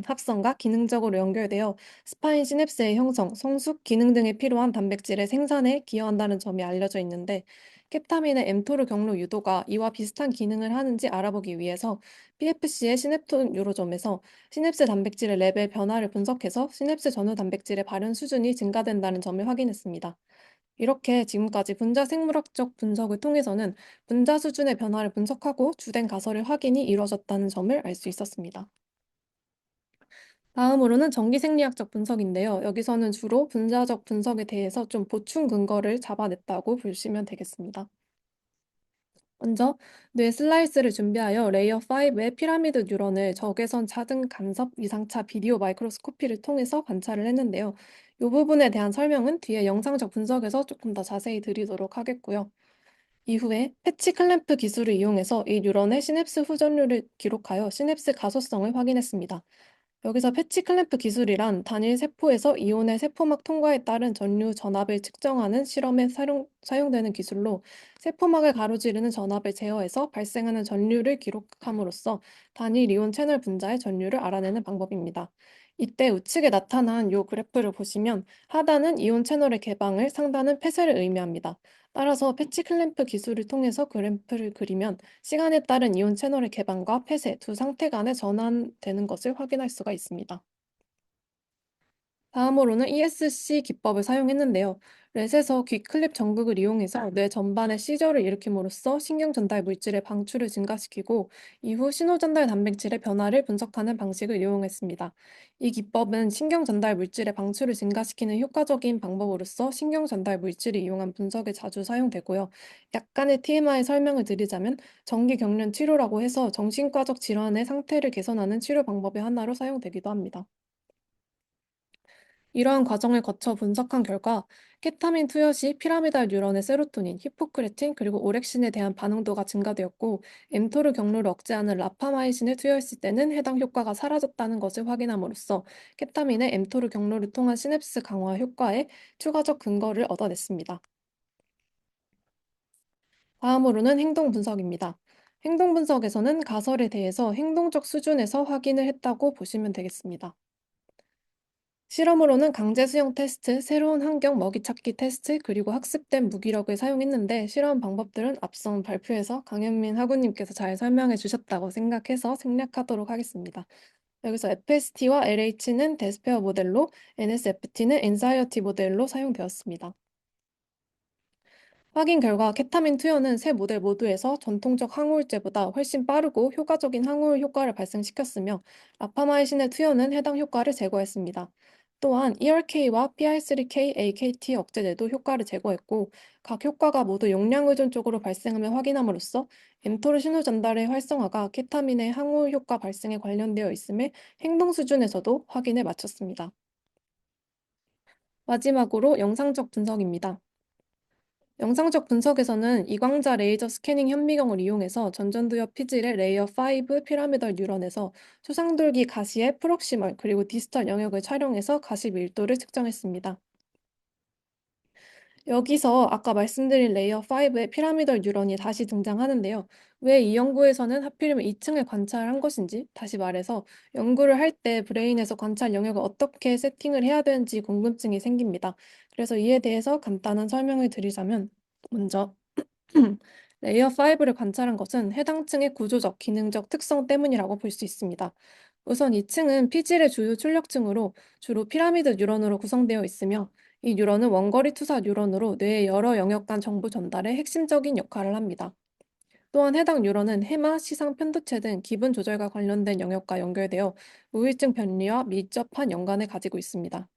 합성과 기능적으로 연결되어 스파인 시냅스의 형성, 성숙, 기능 등에 필요한 단백질의 생산에 기여한다는 점이 알려져 있는데, 캡타민의 엠토르 경로 유도가 이와 비슷한 기능을 하는지 알아보기 위해서 PFC의 시냅톤 유로점에서 시냅스 단백질의 레벨 변화를 분석해서 시냅스 전후 단백질의 발현 수준이 증가된다는 점을 확인했습니다. 이렇게 지금까지 분자 생물학적 분석을 통해서는 분자 수준의 변화를 분석하고 주된 가설의 확인이 이루어졌다는 점을 알 수 있었습니다. 다음으로는 전기생리학적 분석인데요. 여기서는 주로 분자적 분석에 대해서 좀 보충 근거를 잡아냈다고 보시면 되겠습니다. 먼저 뇌 슬라이스를 준비하여 레이어 5의 피라미드 뉴런을 적외선 차등 간섭 위상차 비디오 마이크로스코피를 통해서 관찰을 했는데요. 이 부분에 대한 설명은 뒤에 영상적 분석에서 조금 더 자세히 드리도록 하겠고요. 이후에 패치 클램프 기술을 이용해서 이 뉴런의 시냅스 후전율을 기록하여 시냅스 가소성을 확인했습니다. 여기서 패치 클램프 기술이란 단일 세포에서 이온의 세포막 통과에 따른 전류 전압을 측정하는 실험에 사용되는 기술로, 세포막을 가로지르는 전압을 제어해서 발생하는 전류를 기록함으로써 단일 이온 채널 분자의 전류를 알아내는 방법입니다. 이때 우측에 나타난 요 그래프를 보시면 하단은 이온 채널의 개방을, 상단은 폐쇄를 의미합니다. 따라서 패치 클램프 기술을 통해서 그래프를 그리면 시간에 따른 이온 채널의 개방과 폐쇄 두 상태 간의 전환되는 것을 확인할 수가 있습니다. 다음으로는 ESC 기법을 사용했는데요. 렛에서 귀 클립 전극을 이용해서 뇌 전반에 시저를 일으킴으로써 신경 전달 물질의 방출을 증가시키고 이후 신호 전달 단백질의 변화를 분석하는 방식을 이용했습니다. 이 기법은 신경 전달 물질의 방출을 증가시키는 효과적인 방법으로서 신경 전달 물질을 이용한 분석에 자주 사용되고요. 약간의 TMI 설명을 드리자면 정기 경련 치료라고 해서 정신과적 질환의 상태를 개선하는 치료 방법의 하나로 사용되기도 합니다. 이러한 과정을 거쳐 분석한 결과 케타민 투여 시 피라미달 뉴런의 세로토닌, 히포크레틴, 그리고 오렉신에 대한 반응도가 증가되었고 엠토르 경로를 억제하는 라파마이신을 투여했을 때는 해당 효과가 사라졌다는 것을 확인함으로써 케타민의 엠토르 경로를 통한 시냅스 강화 효과에 추가적 근거를 얻어냈습니다. 다음으로는 행동 분석입니다. 행동 분석에서는 가설에 대해서 행동적 수준에서 확인을 했다고 보시면 되겠습니다. 실험으로는 강제 수용 테스트, 새로운 환경 먹이 찾기 테스트, 그리고 학습된 무기력을 사용했는데 실험 방법들은 앞선 발표에서 강현민 학우님께서 잘 설명해 주셨다고 생각해서 생략하도록 하겠습니다. 여기서 FST와 LH는 데스페어 모델로, NSFT는 엔사이어티 모델로 사용되었습니다. 확인 결과 케타민 투여는 세 모델 모두에서 전통적 항우울제보다 훨씬 빠르고 효과적인 항우울 효과를 발생시켰으며 라파마이신의 투여는 해당 효과를 제거했습니다. 또한 ERK와 PI3K, AKT 억제제도 효과를 제거했고 각 효과가 모두 용량 의존 쪽으로 발생함을 확인함으로써 엠토르 신호 전달의 활성화가 케타민의 항우울 효과 발생에 관련되어 있음을 행동 수준에서도 확인에 마쳤습니다. 마지막으로 영상적 분석입니다. 영상적 분석에서는 이광자 레이저 스캐닝 현미경을 이용해서 전전두엽 피질의 레이어 5 피라미덜 뉴런에서 수상돌기 가시의 프록시멀 그리고 디스털 영역을 촬영해서 가시 밀도를 측정했습니다. 여기서 아까 말씀드린 레이어 5의 피라미덜 뉴런이 다시 등장하는데요. 왜 이 연구에서는 하필이면 2층을 관찰한 것인지, 다시 말해서 연구를 할 때 브레인에서 관찰 영역을 어떻게 세팅을 해야 되는지 궁금증이 생깁니다. 그래서 이에 대해서 간단한 설명을 드리자면, 먼저 레이어 5를 관찰한 것은 해당 층의 구조적, 기능적 특성 때문이라고 볼 수 있습니다. 우선 이 층은 피질의 주요 출력층으로 주로 피라미드 뉴런으로 구성되어 있으며 이 뉴런은 원거리 투사 뉴런으로 뇌의 여러 영역 간 정보 전달에 핵심적인 역할을 합니다. 또한 해당 뉴런은 해마, 시상 편도체 등 기분 조절과 관련된 영역과 연결되어 우울증 변리와 밀접한 연관을 가지고 있습니다.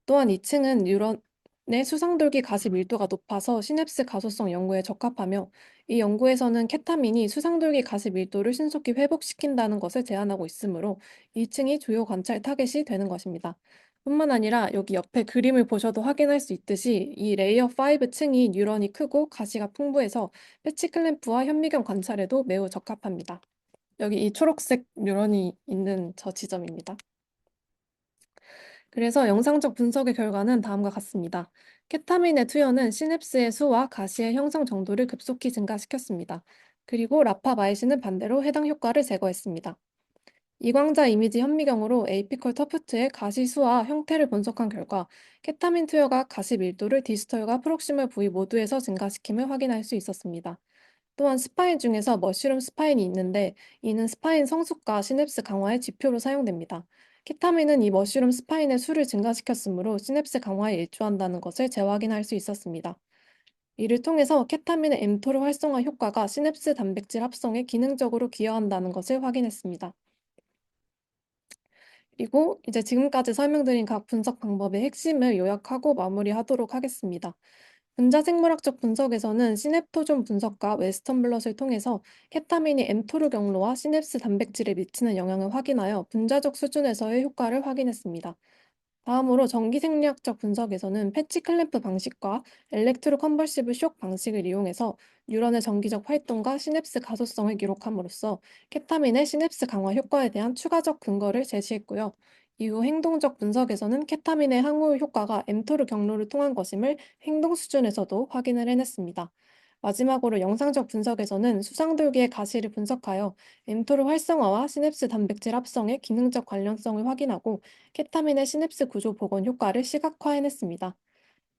또한 2층은 뉴런의 수상돌기 가시 밀도가 높아서 시냅스 가소성 연구에 적합하며 이 연구에서는 케타민이 수상돌기 가시 밀도를 신속히 회복시킨다는 것을 제안하고 있으므로 2층이 주요 관찰 타겟이 되는 것입니다. 뿐만 아니라 여기 옆에 그림을 보셔도 확인할 수 있듯이 이 레이어 5 층이 뉴런이 크고 가시가 풍부해서 패치 클램프와 현미경 관찰에도 매우 적합합니다. 여기 이 초록색 뉴런이 있는 저 지점입니다. 그래서 영상적 분석의 결과는 다음과 같습니다. 케타민의 투여는 시냅스의 수와 가시의 형성 정도를 급속히 증가시켰습니다. 그리고 라파마이신은 반대로 해당 효과를 제거했습니다. 이광자 이미지 현미경으로 에이피컬 터프트의 가시 수와 형태를 분석한 결과 케타민 투여가 가시 밀도를 디스털과 프록시멀 부위 모두에서 증가시킴을 확인할 수 있었습니다. 또한 스파인 중에서 머쉬룸 스파인이 있는데 이는 스파인 성숙과 시냅스 강화의 지표로 사용됩니다. 케타민은 이 머쉬룸 스파인의 수를 증가시켰으므로 시냅스 강화에 일조한다는 것을 재확인할 수 있었습니다. 이를 통해서 케타민의 엠토르 활성화 효과가 시냅스 단백질 합성에 기능적으로 기여한다는 것을 확인했습니다. 그리고 이제 지금까지 설명드린 각 분석 방법의 핵심을 요약하고 마무리하도록 하겠습니다. 분자생물학적 분석에서는 시냅토존 분석과 웨스턴 블럿을 통해서 케타민이 엠토르 경로와 시냅스 단백질에 미치는 영향을 확인하여 분자적 수준에서의 효과를 확인했습니다. 다음으로 전기생리학적 분석에서는 패치 클램프 방식과 엘렉트로 컨버시브 쇼크 방식을 이용해서 뉴런의 전기적 활동과 시냅스 가소성을 기록함으로써 케타민의 시냅스 강화 효과에 대한 추가적 근거를 제시했고요. 이후 행동적 분석에서는 케타민의 항우울 효과가 엠토르 경로를 통한 것임을 행동 수준에서도 확인을 해냈습니다. 마지막으로 영상적 분석에서는 수상돌기의 가시를 분석하여 엠토르 활성화와 시냅스 단백질 합성의 기능적 관련성을 확인하고 케타민의 시냅스 구조 복원 효과를 시각화해냈습니다.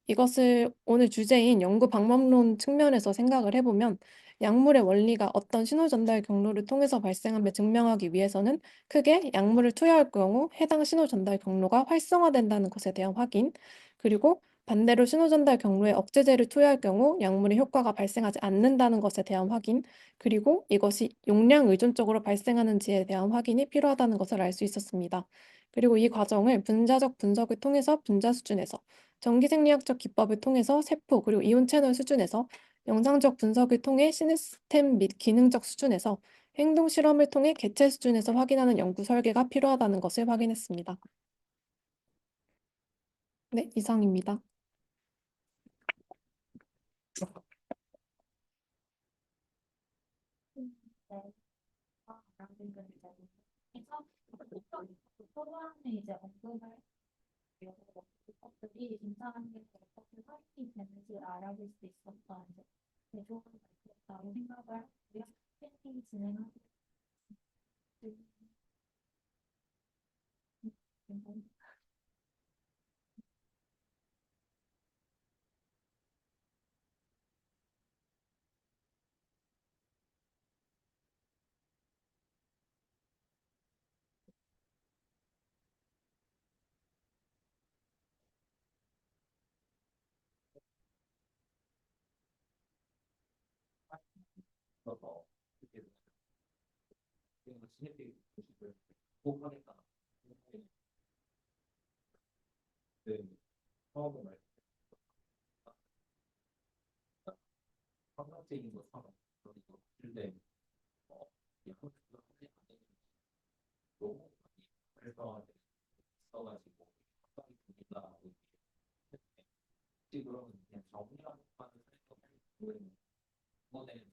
이것을 오늘 주제인 연구 방법론 측면에서 생각을 해보면 약물의 원리가 어떤 신호 전달 경로를 통해서 발생함을 증명하기 위해서는 크게 약물을 투여할 경우 해당 신호 전달 경로가 활성화된다는 것에 대한 확인, 그리고 반대로 신호 전달 경로에 억제제를 투여할 경우 약물의 효과가 발생하지 않는다는 것에 대한 확인, 그리고 이것이 용량 의존적으로 발생하는지에 대한 확인이 필요하다는 것을 알 수 있었습니다. 그리고 이 과정을 분자적 분석을 통해서 분자 수준에서 전기생리학적 기법을 통해서 세포 그리고 이온 채널 수준에서 영상적 분석을 통해 시스템 및 기능적 수준에서 행동 실험을 통해 개체 수준에서 확인하는 연구 설계가 필요하다는 것을 확인했습니다. 네, 이상입니다. 네. 라는 건 이제 그래서 토론에 이제 언급할 것들이 진짜한 게 어떻게 확인이 되는지 알아볼 수 있었던 이제 대조가 됐다고 생각을 하고요. 팬이 진행하고 있는 그래서 이렇게 진입이 보호하겠다. 네, 처음에 환경적인 거 상관 근데 약간 그렇게 안 되는 너무 많이 활성화돼 있어가지고 갑자기 분위기가 그러면 그냥 정리하는 것만 생각하고 이번에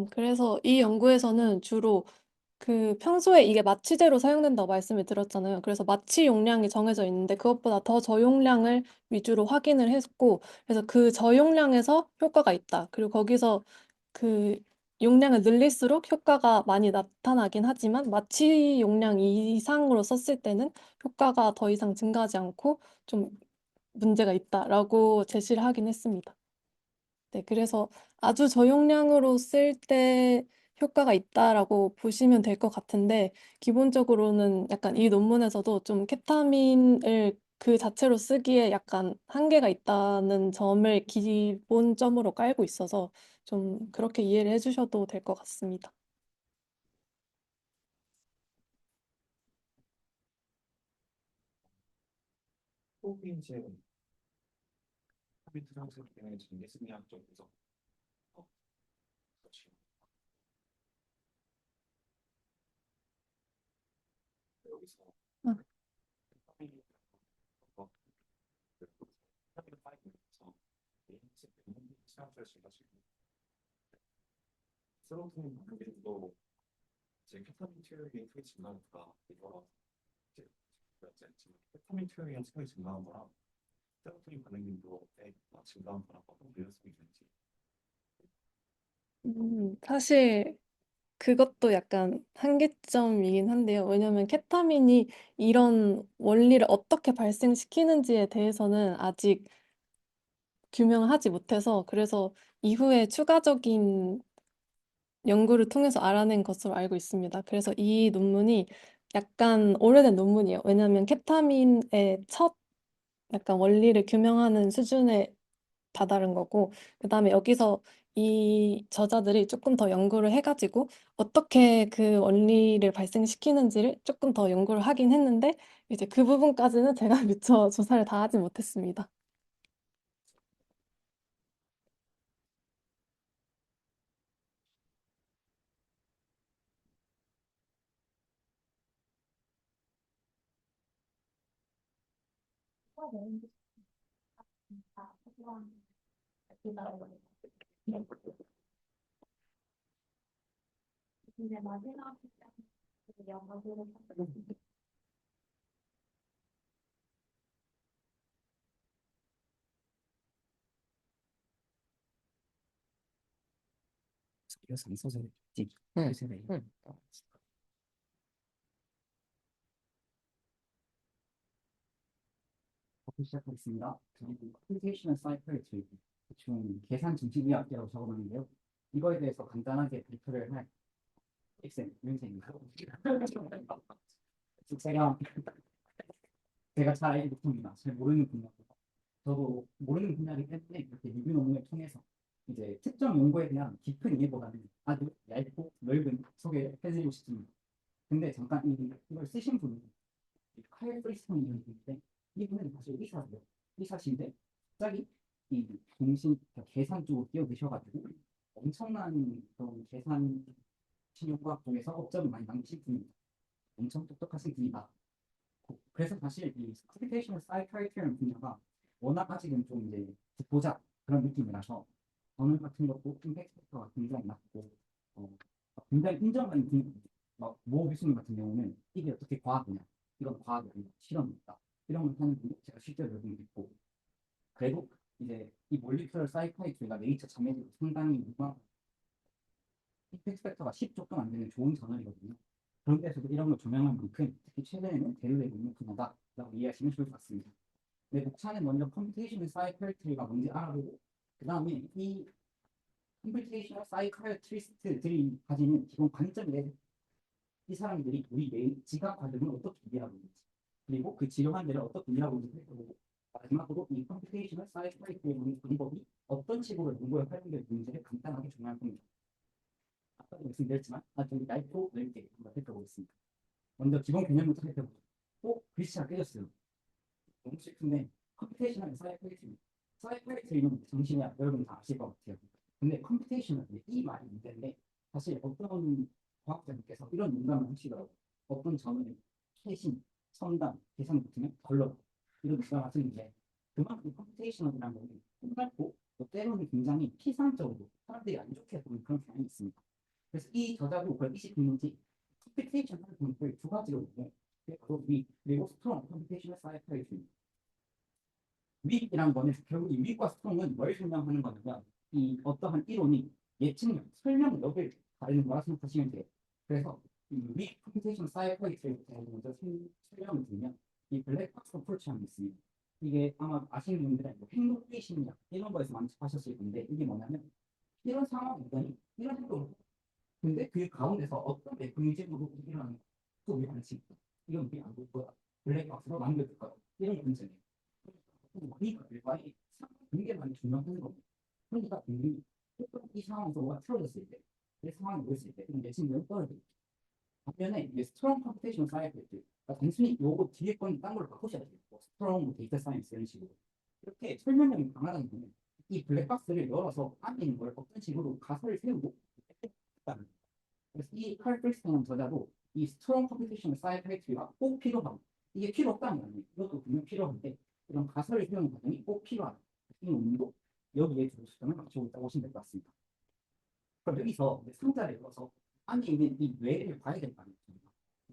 그래서 이 연구에서는 주로 그 평소에 이게 마취제로 사용된다고 말씀을 드렸잖아요. 그래서 마취 용량이 정해져 있는데 그것보다 더 저용량을 위주로 확인을 했고, 그래서 그 저용량에서 효과가 있다. 그리고 거기서 그 용량을 늘릴수록 효과가 많이 나타나긴 하지만 마취 용량 이상으로 썼을 때는 효과가 더 이상 증가하지 않고 좀 문제가 있다라고 제시를 하긴 했습니다. 네, 그래서 아주 저용량으로 쓸 때 효과가 있다라고 보시면 될 것 같은데, 기본적으로는 약간 이 논문에서도 좀 케타민을 그 자체로 쓰기에 약간 한계가 있다는 점을 기본점으로 깔고 있어서 좀 그렇게 이해를 해주셔도 될 것 같습니다. 소비인체 하비트 상승 기능의 전개심리학적 분석 그렇지. 여기서 아, 하비 하비 파이브에서 개인체 시험을 가지고 세로토닌 반응도 이제 케타민 투여의 크게 증가하니까 이거 이제 지금 케타민 투여의 크게 증가한 거랑 세로토닌 반응도 증가한 거랑 어떤 밸런스가 있는지 사실 그것도 약간 한계점이긴 한데요. 왜냐면 케타민이 이런 원리를 어떻게 발생시키는지에 대해서는 아직 규명을 하지 못해서 그래서 이후에 추가적인 연구를 통해서 알아낸 것으로 알고 있습니다. 그래서 이 논문이 약간 오래된 논문이에요. 왜냐하면 케타민의 첫 약간 원리를 규명하는 수준에 다다른 거고, 그다음에 여기서 이 저자들이 조금 더 연구를 해가지고 어떻게 그 원리를 발생시키는지를 조금 더 연구를 하긴 했는데 이제 그 부분까지는 제가 미처 조사를 다 하지 못했습니다. 내용이 다 소소한 기다려요. 이제 마지막 영어로 그래서 안 써서 그랬지. 응, 그래서 응. 시작하겠습니다. 저는 컴퓨테이셔널 사이코메트리 대충 계산 중심의학이라고 적어놨는데요. 이거에 대해서 간단하게 발표를 할 학생 윤생입니다. 제가 제가 잘 알지 못합니다. 잘 모르는 분야고 저도 모르는 분야이기 때문에 이렇게 리뷰 논문을 통해서 이제 특정 연구에 대한 깊은 이해보다는 아주 얇고 넓은 소개를 해드리고 싶습니다. 근데 잠깐 이걸 쓰신 분이 칼 프리스톤이라는 분인데 이분은 사실 의사세요. 의사신데 갑자기 이 계산 쪽으로 뛰어드셔가지고 엄청난 그런 계산 신용과학 쪽에서 업적을 많이 남기신 분입니다. 엄청 똑똑하신 분이다. 그래서 사실 이 컴퓨테이셔널 사이코메트리라는 분야가 워낙 아직은 좀 이제 듣보잡 그런 느낌이라서 언어 같은 것도 임팩트 팩터가 굉장히 낮고 어, 굉장히 인정하는 분위기. 모 교수님 같은 경우는 이게 어떻게 과학이냐, 이건 과학이 아니라 실험이다, 이런 걸 하는 분이 제가 실제로 여기 있고, 그래도 이제 이 몰리큘러 사이코메트리가 네이처 자매들로 상당히 유망 임팩트 팩터가 10조도 안 되는 좋은 저널이거든요. 그런 데서도 이런 걸 조명한 만큼 특히 최근에는 대두되고 있는 분야다라고 이해하시면 좋을 것 같습니다. 네, 목차는 먼저 컴퓨테이셔널 사이코메트리가 뭔지 알아보고 그 다음에 이 컴퓨테이셔널 사이코메트리스트들이 가지는 기본 관점에 이 사람들이 우리 뇌의 지각 과정을 어떻게 이해하고 있는지, 그리고 그 치료 환자를 어떻게 이해하고 있는지 살펴보고, 마지막으로 이 컴퓨테이셔널 사이코메트리의 방법이 어떤 식으로 연구에 활용될 문제를 간단하게 정리할 겁니다. 아까도 말씀드렸지만 아주 얇고 넓게 한번 살펴보겠습니다. 먼저 기본 개념부터 살펴보죠. 글씨가 깨졌어요. 너무 슬픈데 컴퓨테이셔널 사이코메트리. 사이코메트리는 정신이야 여러분 다 아실 것 같아요. 근데 컴퓨테이셔널 이 말이 문제인데 사실 어떤 과학자님께서 이런 농담을 하시더라고요. 어떤 저는 최신, 첨단, 계산 붙으면 걸러 이런 농담을 하시는데 그만큼 컴퓨테이셔널이라는 거는 끝났고 또 때로는 굉장히 피상적으로 사람들이 안 좋게 보는 그런 경향이 있습니다. 그래서 이 저자도 그걸 이식했는지 컴퓨테이셔널 분석을 두 가지로 보고 바로 위 그리고 스트롱 컴퓨테이셔널 사이코메트리. 윗이란 거는 결국 이 윗과 스트롱은 뭘 설명하는 거냐면 이 어떠한 이론이 예측력, 설명력을 가리는 거라 생각하시면 돼요. 그래서 이윗 컴퓨테이션 사이코메트리에 먼저 설명을 드리면 이 블랙박스 어프로치라는 게 있습니다. 이게 아마 아시는 분들은 뭐 행동주의 심리학 이런 거에서 많이 접하셨을 건데 이게 뭐냐면 이런 상황이더니 이런 행동을 해요. 근데 그 가운데서 어떤 메커니즘으로 일어나는 또 우리 반칙 이건 우리 안 볼 거야. 블랙박스로 남겨둘 거야. 이런 문제예요. 머리가 일반이 굉장히 많이 조명하는 겁니다. 그러니까 우리 이 상황에서 뭐가 틀어졌을 때, 이 상황이 보였을 때, 그럼 예측력은 떨어집니다. 반면에 이게 스트롱 컴퓨테이션 사이클, 그러니까 단순히 요거 뒤에 건 딴 걸로 바꾸셔야 돼요. 뭐 스트롱 데이터 사이언스 이런 식으로. 이렇게 설명력이 강하다는 거는 이 블랙박스를 열어서 안에 있는 걸 어떤 식으로 가설을 세우고 했다는 거예요. 그래서 이 칼 프리스트는 저자도 이 스트롱 컴퓨테이션 사이클가 꼭 필요하고 이게 필요 없다는 거 아니에요. 이것도 분명 필요한데 이런 가설을 세우는 과정이 꼭 필요하다. 이 논문도 여기에 두 수점을 맞추고 있다고 보시면 될 것 같습니다. 그럼 여기서 상자를 열어서 안에 있는 이 뇌를 봐야 될 거 아니에요.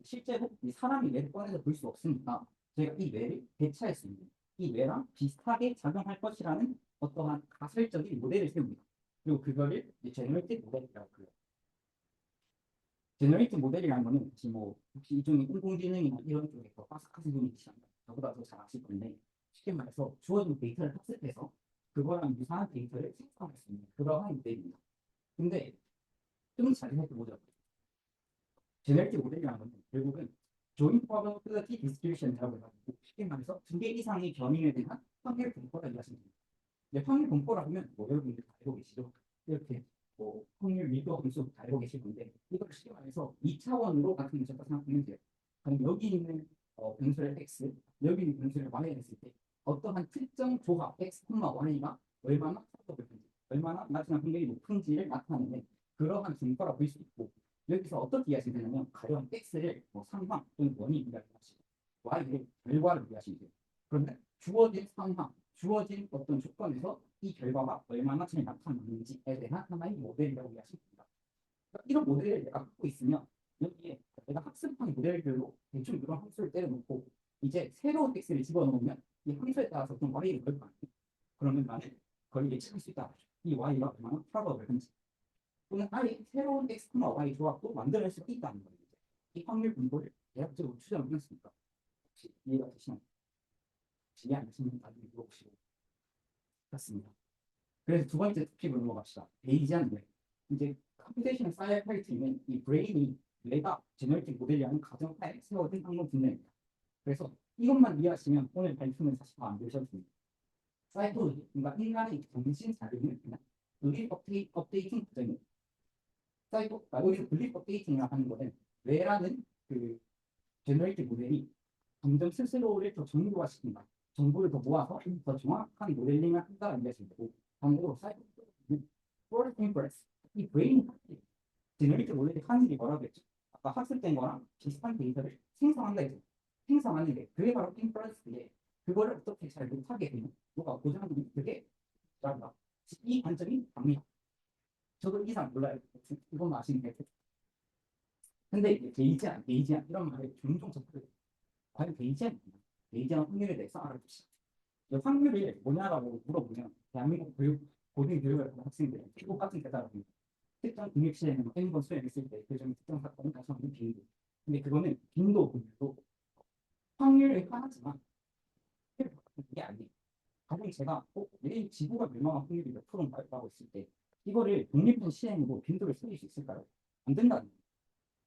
실제로 이 사람이 뇌를 꺼내서 볼 수 없으니까 저희가 이 뇌를 대체할 수 있는 이 뇌랑 비슷하게 작용할 것이라는 어떠한 가설적인 모델을 세웁니다. 그리고 그거를 제너레이티브 모델이라고 불러요. 제너레이티브 모델이라는 거는 혹시 이종의 인공지능이나 이런 쪽에 더 빠삭하신 분이 계시다면 저보다 더 잘 아실 건데 쉽게 말해서 주어진 데이터를 학습해서 그거랑 유사한 데이터를 생성할 수 있는 그러한 모델입니다. 근데 좀 잘 생각해보죠. 제너레이티브 모델이라는 건 결국은 조인 프로버빌리티 디스트리뷰션이라고 해가지고 쉽게 말해서 두 개 이상의 변형에 대한 확률 분포를 이해하시면 됩니다. 근데 확률 분포라 하면 여러분들 다 알고 계시죠? 이렇게 확률 미도 함수 다 알고 계실 건데 이걸 쉽게 말해서 2차원으로 같은 문제다 생각하면 돼요. 그럼 여기 있는 변수를 x, 여기 있는 변수를 y 했을 때 어떠한 특정 조합 x, y가 얼마나 커졌는지, 얼마나 나타난 확률이 높은지를 나타내는 그러한 증거라 볼 수 있고 여기서 어떻게 이해하시면 되냐면 가령 x를 상황 또는 원인 이야기하시고 y를 결과를 이해하시면 돼요. 그런데 주어진 상황, 주어진 어떤 조건에서 이 결과가 얼마나 잘 나타나는지에 대한 하나의 모델이라고 이해하시면 됩니다. 그러니까 이런 모델을 내가 갖고 있으면 여기에 내가 학습한 모델별로 대충 이런 함수를 때려놓고 이제 새로운 x를 집어넣으면 이 함수에 따라서 어떤 y를 넣을 거 아니에요. 그러면 나는 그걸 예측할 수 있다. 이 y가 얼마나 프로버블한지. 또는 아예 새로운 x, y 조합도 만들어낼 수 있다는 거예요. 이 확률 분포를 대략적으로 추정을 했으니까 혹시 이해가 되시나요? 이해 안 되시는 분들 물어보시고 그렇습니다. 그래서 두 번째 토픽으로 넘어갑시다. 베이지안 뇌. 이제 컴퓨테이션 사이언티스트는 이 브레인이 뇌가 제너레이티브 모델이라는 가정하에 세워진 학문 분야입니다. 그래서 이것만 이해하시면 오늘 발표는 사실 다안 되셔도 됩니다. 사이코로지, 그러니까 인간의 정신 자료는 그냥 블립 업데이팅 과정이에요. 여기서 블립 업데이팅이라고 하는 거는 뇌라는 그 제너레이티브 모델이 점점 스스로를 더 정교화시킨다. 정보를 더 모아서 더 정확한 모델링을 한다는 것이 되고, 반대로 사이코는 프로젝트 인프레스, 이 브레인 제너레이티브 모델이 하는 게 뭐라고 했죠? 아까 학습된 거랑 비슷한 데이터를 생성한다 했죠. 생성하는 게 그게 바로 인프레스인데 그거를 어떻게 잘 못하게 되면 뭐가 고장나면 그게 뭐랄까 이 관점이 답니다. 저도 이상 몰라요. 이건 아시는 게 근데 이제 베이지안 이런 말에 종종 접근해요. 과연 베이지안이 뭐냐? 베이지안 확률에 대해서 알아봅시다. 확률이 뭐냐라고 물어보면 대한민국 고등 교육을 하는 학생들은 똑같은 대답을 합니다. 특정 공익 시에는 N번 수행했을 때 그 중 특정 사건을 가정하는 빈도. 근데 그거는 빈도 분류도 확률을 하나지만 이게 아니에요. 가령 제가 내일 지구가 멸망할 확률이 몇 프로인가라고 했을 때 이거를 독립된 시행으로 빈도를 숨길 수 있을까요? 안 된다는 거예요.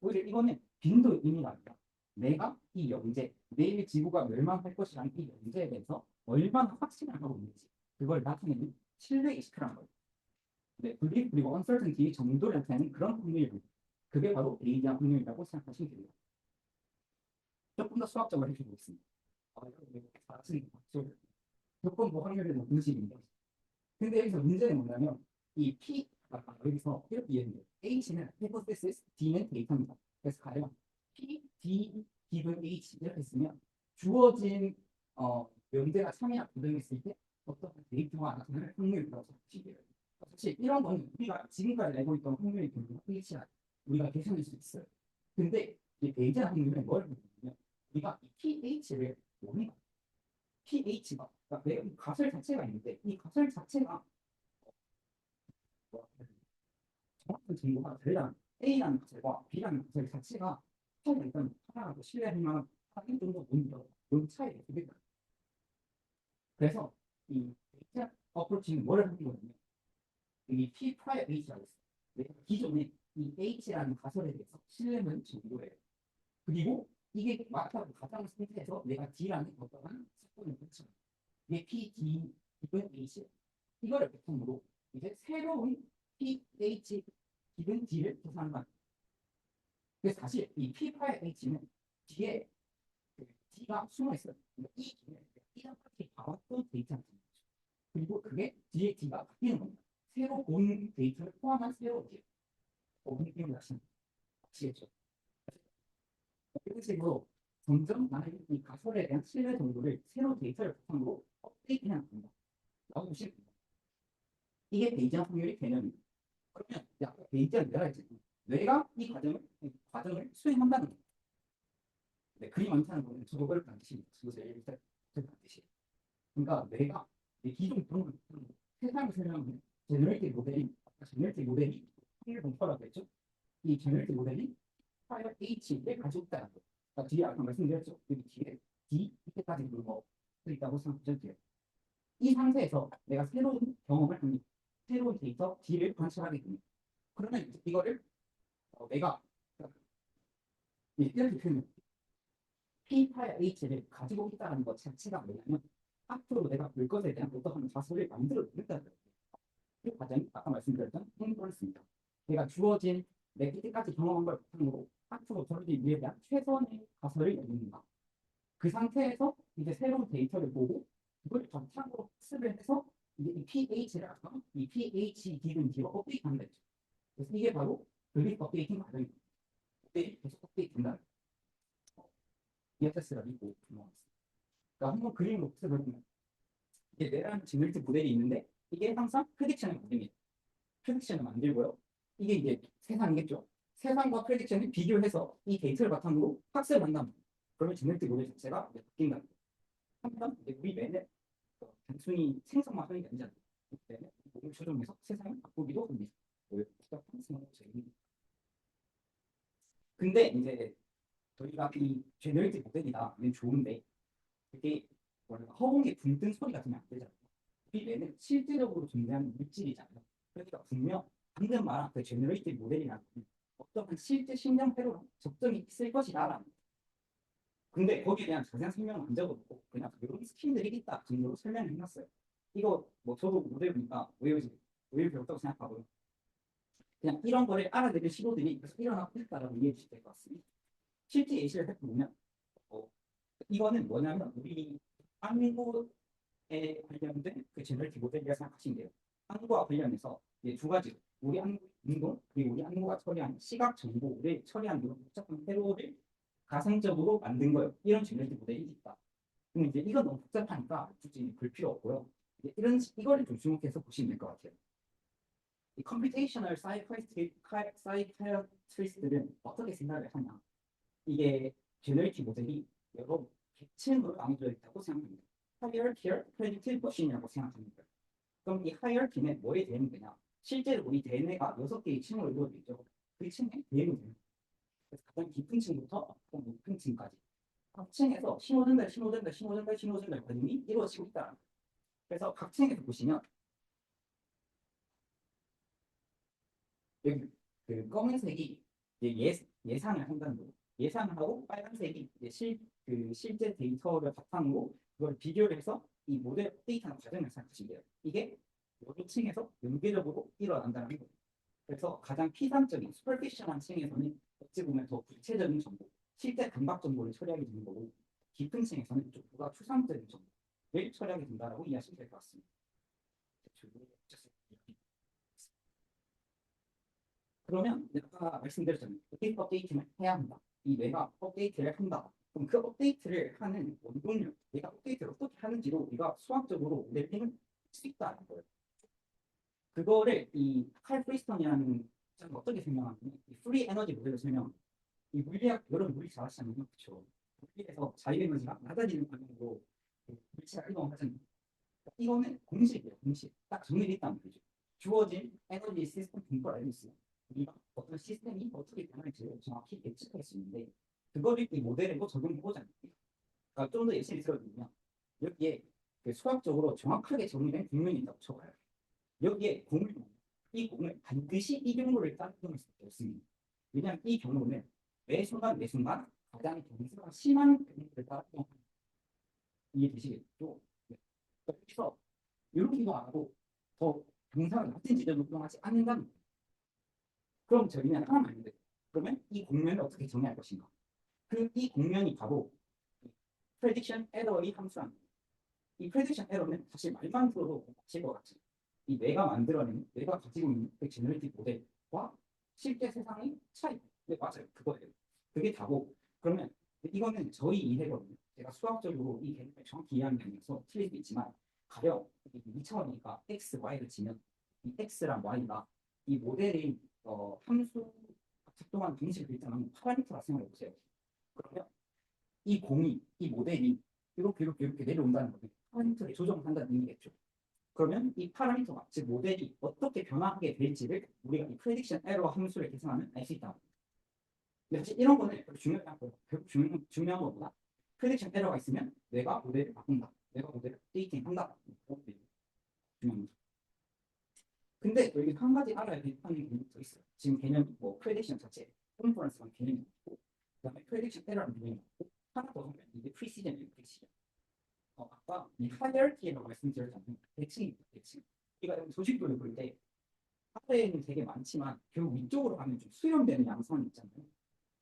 오히려 이거는 빈도 의미가 아니라 내가 이 영재, 내일 지구가 멸망할 것이라는 이 영재에 대해서 얼마나 확신을 하고 있는지 그걸 나타내는 신뢰 이식이라는 거예요. 네, 불리 그리고 uncertainty 정도를 나타내는 그런 확률, 그게 바로 베이지안 확률이라고 생각하시면 됩니다. 조금 더 수학적으로 해주겠습니다. 조건 뭐 확률이 높은 식인데 근데 여기서 문제는 뭐냐면 이 P 여기서 이렇게 이해해요. H는 hypothesis, D는 데이터입니다. 그래서 가령 P, D, given H 이렇게 쓰면 주어진 명제가 참여가 부정했을 때 어떤 데이터가 나타나는 확률이라고 생각하시면 돼요. 사실 이런 건 우리가 지금까지 알고 있던 확률이 결국 H가 우리가 계산할 수 있어요. 근데 이 베이지안 확률은 뭘 보냐면 우리가 이 pH를 모르는 pH가 그러니까 내 가설 자체가 있는데 이 가설 자체가 정확한 정보가 다르다는 A라는 가설과 B라는 가설 자체가 차이가 일단 하나라도 신뢰할 만한 한 정도 보이면 이 차이가 되게 나요. 그래서 이 데이터 어프로치는 뭘 하는 거냐면 이 P 프라이어 H라고 있어요. 내가 기존에 이 H라는 가설에 대해서 신뢰는 정도예요. 그리고 이게 맞다고 가정 상태에서 내가 D라는 어떠한 사건을 펼쳐 이게 P, D, 기본 H 이거를 바탕으로 이제 새로운 P, H, 기본 D를 계산한 거예요. 그래서 사실 이 P, H는 뒤에 그 D가 숨어 있어요. 이 D는 이전까지 봐왔던 데이터를 거죠. 그리고 그게 뒤에 D가 바뀌는 겁니다. 새로 본 데이터를 포함한 새로운 D. 느낌을 아시겠죠? 이런 식으로 점점 나의 이 가설에 대한 신뢰 정도를 새로운 데이터를 바탕으로 업데이트해야 합니다. 라고 보시면 됩니다. 이게 베이지안 확률의 개념입니다. 그러면 아까 베이지안 뇌라 했잖아요. 뇌가 이 과정을 수행한다는 거예요. 네, 그림 안 타는 거는 저거를 반드시 저것을 일단 반드시. 그러니까 뇌가 기존 그런 세상을 설명하는 제너레이티브 모델이 확률 분포라고 했죠. 이 제너레이티브 모델이 파일 H를 가지고 있다는 거예요. 그러니까 뒤에 아까 말씀드렸죠. 여기 뒤에 D 이때까지 뭐 있다고 생각하셔도 돼요. 이 상태에서 내가 새로운 경험을 합니다. 새로운 데이터 D를 관찰하게 됩니다. 그러면 이거를 내가 이렇게 표현해요. P 파일 H를 가지고 있다는 것 자체가 뭐냐면 앞으로 내가 볼 것에 대한 어떠한 가설을 만들어 내겠다는 거예요. 이 과정이 아까 말씀드렸던 인프런스입니다. 내가 주어진 내 이때까지 경험한 걸 바탕으로 앞으로 저를 위해 대한 최선의 가설을 내는가. 그 상태에서 이제 새로운 데이터를 보고 그걸 바탕으로 학습을 해서 이제 이 pH를 아까 이 pH 기준 D로 업데이트한다 했죠. 그래서 이게 바로 블립 업데이팅 과정입니다. 계속 업데이트 된다. EFS가 있고 그러니까 한번 그림을 observe해보면 이게 뇌라는 제너레이티브 모델이 있는데 이게 항상 프레딕션을 만듭니다. 프레딕션을 만들고요. 이게 이제 세상이겠죠. 세상과 프레딕션을 비교해서 이 데이터를 바탕으로 학습을 한다면 그러면 제너레이티브 모델 자체가 이제 바뀐다는 거예요. 한편 우리 뇌는 단순히 생성만 하는 게 아니잖아요. 몸을 조종해서 세상을 바꾸기도 합니다. 복잡한 생성체입니다. 근데 이제 저희가 이 제너레이티브 모델이다는 좋은데 그게 뭐랄까 허공에 붕 뜬 소리가 들면 안 되잖아요. 우리 뇌는 실제적으로 존재하는 물질이잖아요. 그러니까 분명 방금 말한 그 제너레이티브 모델이라는 어떤 실제 심장 회로랑 접점이 있을 것이다라는. 근데 거기에 대한 자세한 설명은 안 적어놓고 그냥 이런 스킬들이 있다 정도로 설명을 해놨어요. 이거 뭐 저도 모델 보니까 왜 배웠다고 생각하고요. 그냥 이런 거를 알아내는 시도들이 계속 일어나고 있다라고 이해해 주실 될 것 같습니다. 실제 예시를 해보면 이거는 뭐냐면 우리 안구에 관련된 그 제너레이티브 모델이라 생각하시면 돼요. 안구와 관련해서 이제 두 가지 우리 안구 운동 그리고 우리 안구가 처리한 시각 정보를 처리한 이런 복잡한 회로를 가상적으로 만든 거예요. 이런 제너레이티브 모델이 있다. 그럼 이제 이건 너무 복잡하니까 굳이 볼 필요 없고요. 이거를 좀 주목해서 보시면 될 것 같아요. 이 컴퓨테이셔널 사이키아트리스트들은 어떻게 생각을 하냐? 이게 제너레이티브 모델이 여러 계층으로 나눠져 있다고 생각합니다. 하이어키얼 프레딕티브 머신이라고 생각합니다. 그럼 이 하이어키는 뭐에 대응이 되냐? 실제로 우리 대뇌가 6개의 층으로 이루어져 있죠. 그 층에 대응이 됩니다. 그래서 가장 깊은 층부터 가장 높은 층까지 각 층에서 신호전달 과정이 이루어지고 있다. 그래서 각 층에서 보시면 여기 그 검은색이 예상을 한다는 거고 예상을 하고 빨간색이 실제 데이터를 바탕으로 그걸 비교를 해서 이 모델 업데이트하는 과정을 생각하시면 돼요. 이게 여러 층에서 연계적으로 일어난다는 거예요. 그래서 가장 피상적인 슈퍼피셜한 층에서는 어찌 보면 더 구체적인 정보, 실제 감각 정보를 처리하게 되는 거고 깊은 층에서는 좀 보다 추상적인 정보를 처리하게 된다고 이해하시면 될 것 같습니다. 그러면 아까 말씀드렸잖아요. 업데이트를 해야 한다. 이 뇌가 업데이트를 한다. 그럼 그 업데이트를 하는 원동력, 내가 업데이트를 어떻게 하는지로 우리가 수학적으로 모델링을 할 수 있다는 거예요. 그거를 이 칼 프리스턴이라는 사람이 어떻게 설명하냐면 이 프리 에너지 모델을 설명. 이 물리학 여러분 물리 잘하시잖아요, 그렇죠? 물리에서 자유 에너지가 낮아지는 방향으로 물체가 이동하잖아요. 이거는 공식이에요, 공식. 딱 정리되어 있다는 거죠. 주어진 에너지 시스템 분포를 알고 있어요. 우리가 어떤 시스템이 어떻게 변할지를 정확히 예측할 수 있는데 그거를 이 모델에도 적용해보자는 거예요. 그러니까 좀 더 예시를 들어드리면 여기에 그 수학적으로 정확하게 정리된 국면이 있다고 쳐봐요. 여기에 이 공을 반드시 이 경로를 따라 이동할 수밖에 없습니다. 왜냐하면 이 경로는 매 순간 가장 경사가 심한 경로를 따라 이동합니다. 이해되시겠죠? 네. 그래서 이렇게 이동 안 하고 더 경사가 낮은 지점으로 이동하지 않는다는 거예요. 그럼 저희는 하나만 알면 돼요. 그러면 이 공면을 어떻게 정의할 것인가? 이 공면이 바로 프레딕션 에러의 함수랍니다. 이 프레딕션 에러는 사실 말만 들어도 아실 것 같죠. 이 뇌가 만들어낸, 뇌가 가지고 있는 그 제너레이티브 모델과 실제 세상의 차이. 네, 맞아요. 그거예요. 그게 다고. 그러면 이거는 저희 이해거든요. 제가 수학적으로 이 개념을 정확히 이해하는 게 아니라서 틀릴 수도 있지만 가령 2차원이니까 x, y를 치면 이 x랑 y가 이 모델의 함수 작동하는 방식을 일단은 파라미터라 생각해 보세요. 그러면 이 모델이 이렇게 내려온다는 거는 파라미터를 조정한다는 의미겠죠. 그러면 이 파라미터가, 즉 모델이 어떻게 변화하게 될지를 우리가 이 프레딕션 에러 함수를 계산하면 알 수 있다. 근데 사실 이런 거는 중요한 것보다 프레딕션 에러가 있으면 내가 모델을 바꾼다. 내가 모델을 업데이팅 한다. 중요한 거죠. 근데 여기 한 가지 알아야 되는 개념이 더 있어요. 지금 개념이 뭐 프레딕션 자체, 컨퍼런스라는 개념이 있고 그다음에 프레딕션 에러라는 개념이 있고 하나 더 하면 이게 프리시전이에요. 프리시전. 아까 이 하이어키라고 말씀드렸잖아요. 대칭입니다. 대칭. 우리가 소식도를 볼 때 하늘에는 되게 많지만 결국 위쪽으로 가면 좀 수렴되는 양상이 있잖아요.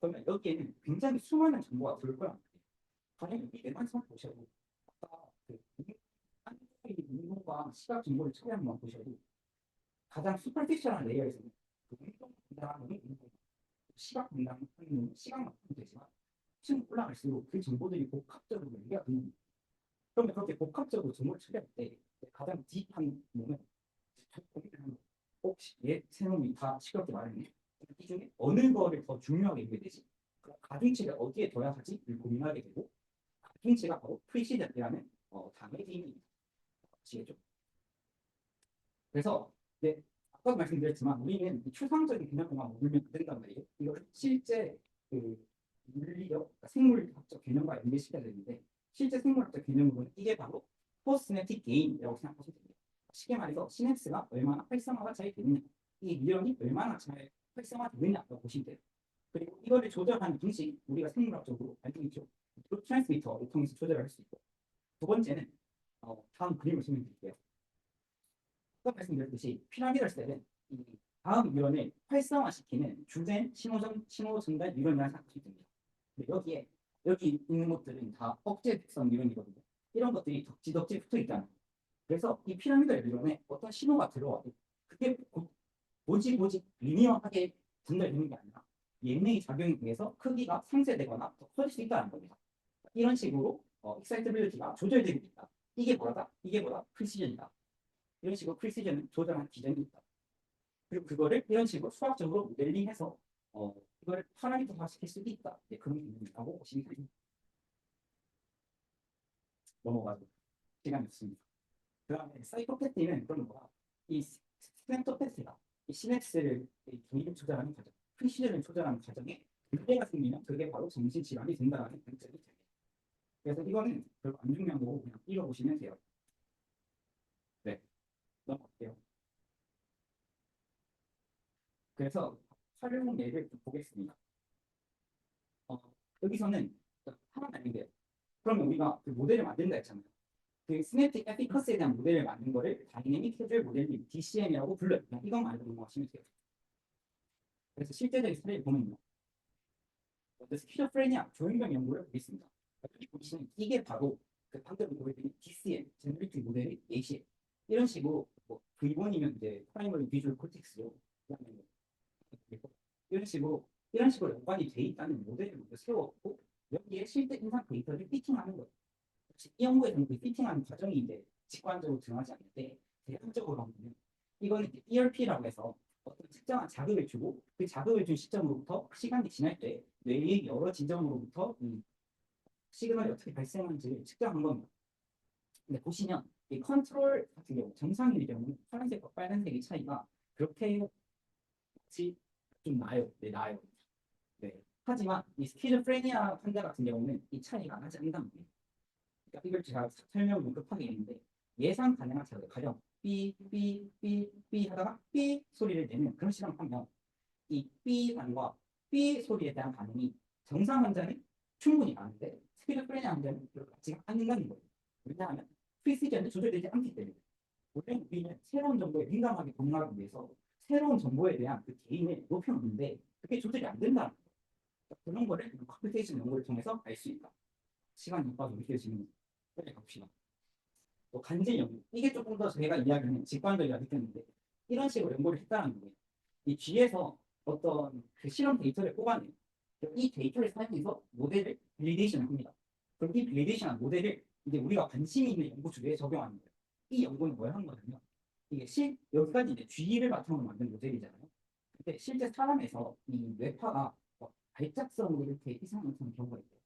그러면 여기에는 굉장히 수많은 정보가 들어올 거란 말이에요. 가령 이 내만성 보셔도 아까 그 운동과 시각 정보를 처리하는 것 보셔도 가장 슈퍼피셜한 레이어에서는 그 운동 분당하는 운동, 시각 분당하는 시각만 보면 되지만 층 올라갈수록 그 정보들이 복합적으로 연결이 됩니다. 그러면 그렇게 복합적으로 정보를 처리할 때 가장 딥한 몸은 혹시 세 놈이 다 시끄럽게 말했네. 이 중에 어느 거를 더 중요하게 여겨야 되지? 가중치를 어디에 둬야 하지를 고민하게 되고 가중치가 바로 프리시전이라는 단어의 의미입니다. 아시겠죠? 그래서 아까도 말씀드렸지만 우리는 이 추상적인 개념만 모르면 안 된단 말이에요. 이걸 실제 그 물리적, 그러니까 생물학적 개념과 연계시켜야 되는데 실제 생물학적 개념으로는 이게 바로 포스트시냅틱 게인이라고 생각하시면 됩니다. 쉽게 말해서 시냅스가 얼마나 활성화가 잘 되느냐, 이 뉴런이 얼마나 잘 활성화되느냐라고 보시면 돼요. 그리고 이거를 조절하는 방식, 우리가 생물학적으로 알고 있죠. 트랜스미터를 통해서 조절을 할 수 있고, 두 번째는 다음 그림을 설명드릴게요. 아까 말씀드렸듯이 피라미달 셀은 이 다음 뉴런을 활성화시키는 주된 신호 전달 뉴런이라는 생각하시면 됩니다. 근데 여기 있는 것들은 다 억제 특성 뉴런이거든요. 이런 것들이 덕지덕지 붙어 있다는 거예요. 그래서 이 피라미달 뉴런에 어떤 신호가 들어와도 그게 오직 리니어하게 전달되는 게 아니라 예능의 작용에 의해서 크기가 상쇄되거나 더 커질 수 있다는 겁니다. 이런 식으로 익사이터빌리티가 조절되고 있다. 이게 뭐다? 프리시전이다. 이런 식으로 프리시전을 조절하는 기전이 있다. 그리고 그거를 이런 식으로 수학적으로 모델링해서 이걸 파라미터화 시킬 수도 있다. 네, 그런 개념이라고 보시면 됩니다. 넘어가죠. 시간이 없습니다. 그 다음에 사이코패티는 그런 거야. 이 스냅토패티가 이 시냅스를 개입 조절하는 과정, 프리시전을 조절하는 과정에 문제가 생기면 그게 바로 정신질환이 된다는 관점이 됩니다. 그래서 이거는 별로 안 중요한 거고 그냥 읽어보시면 돼요. 네, 넘어갈게요. 그래서 활용 예를 좀 보겠습니다. 여기서는 하나는 아닌데요. 그러면 우리가 그 모델을 만든다 했잖아요. 그 시냅틱 에피커스에 대한 모델을 만든 거를 다이내믹 캐주얼 모델링 DCM이라고 불러요. 그냥 이것만 알고 넘어가시면 돼요. 그래서 실제적인 사례를 보면요. 먼저 스키조프레니아 조현병 연구를 보겠습니다. 여기 보시면 이게 바로 그 방금 보여드린 DCM, 제너레이티브 모델의 예시예요. 이런 식으로 뭐 V1이면 이제 프라이머리 비주얼 코텍스로 그다음에 이런 식으로 연관이 돼 있다는 모델을 먼저 세웠고 여기에 실제 인상 데이터를 피팅하는 거예요. 이 연구에서는 그 피팅하는 과정이 이제 직관적으로 드러나지 않는데 대략적으로 하면 이거는 ERP라고 해서 어떤 특정한 자극을 주고 그 자극을 준 시점으로부터 시간이 지날 때 뇌의 여러 지점으로부터 이 시그널이 어떻게 발생하는지를 측정한 겁니다. 근데 보시면 이 컨트롤 같은 경우 정상일 경우는 파란색과 빨간색의 차이가 그렇게 좀 나요. 네, 나요. 네. 하지만 이 스키즈프레니아 환자 같은 경우는 이 차이가 나지 않는답니다. 그러니까 이걸 제가 설명을 좀 급하게 했는데 예상 가능한 자극 가령 삐 하다가 삐 소리를 내는 그런 실험을 하면 이 삐 반과 삐 소리에 대한 반응이 정상 환자는 충분히 많은데 스키즈프레니아 환자는 그렇게 같지가 않는다는 거예요. 왜냐하면 프리시전이 조절되지 않기 때문에 원래 우리는 새로운 정보에 민감하게 반응하기 위해서 새로운 정보에 대한 그 개인을 높여놓는데 그게 조절이 안 된다는 거예요. 그런 거를 컴퓨테이션 연구를 통해서 알 수 있다. 시간이 바빠서 느껴지는 빨리 갑시다. 또 간질 연구. 이게 조금 더 제가 이야기하는 직관적이라 느꼈는데 이런 식으로 연구를 했다는 거예요. 이 뒤에서 어떤 그 실험 데이터를 뽑아내요. 이 데이터를 사용해서 모델을 밸리데이션을 합니다. 그럼 이 밸리데이션한 모델을 이제 우리가 관심이 있는 연구 주제에 적용하는 거예요. 이 연구는 뭘 한 거냐면 이게 여기까지 이제 쥐를 바탕으로 만든 모델이잖아요. 근데 실제 사람에서 이 뇌파가 발작성으로 이렇게 이상한 경우가 있대요.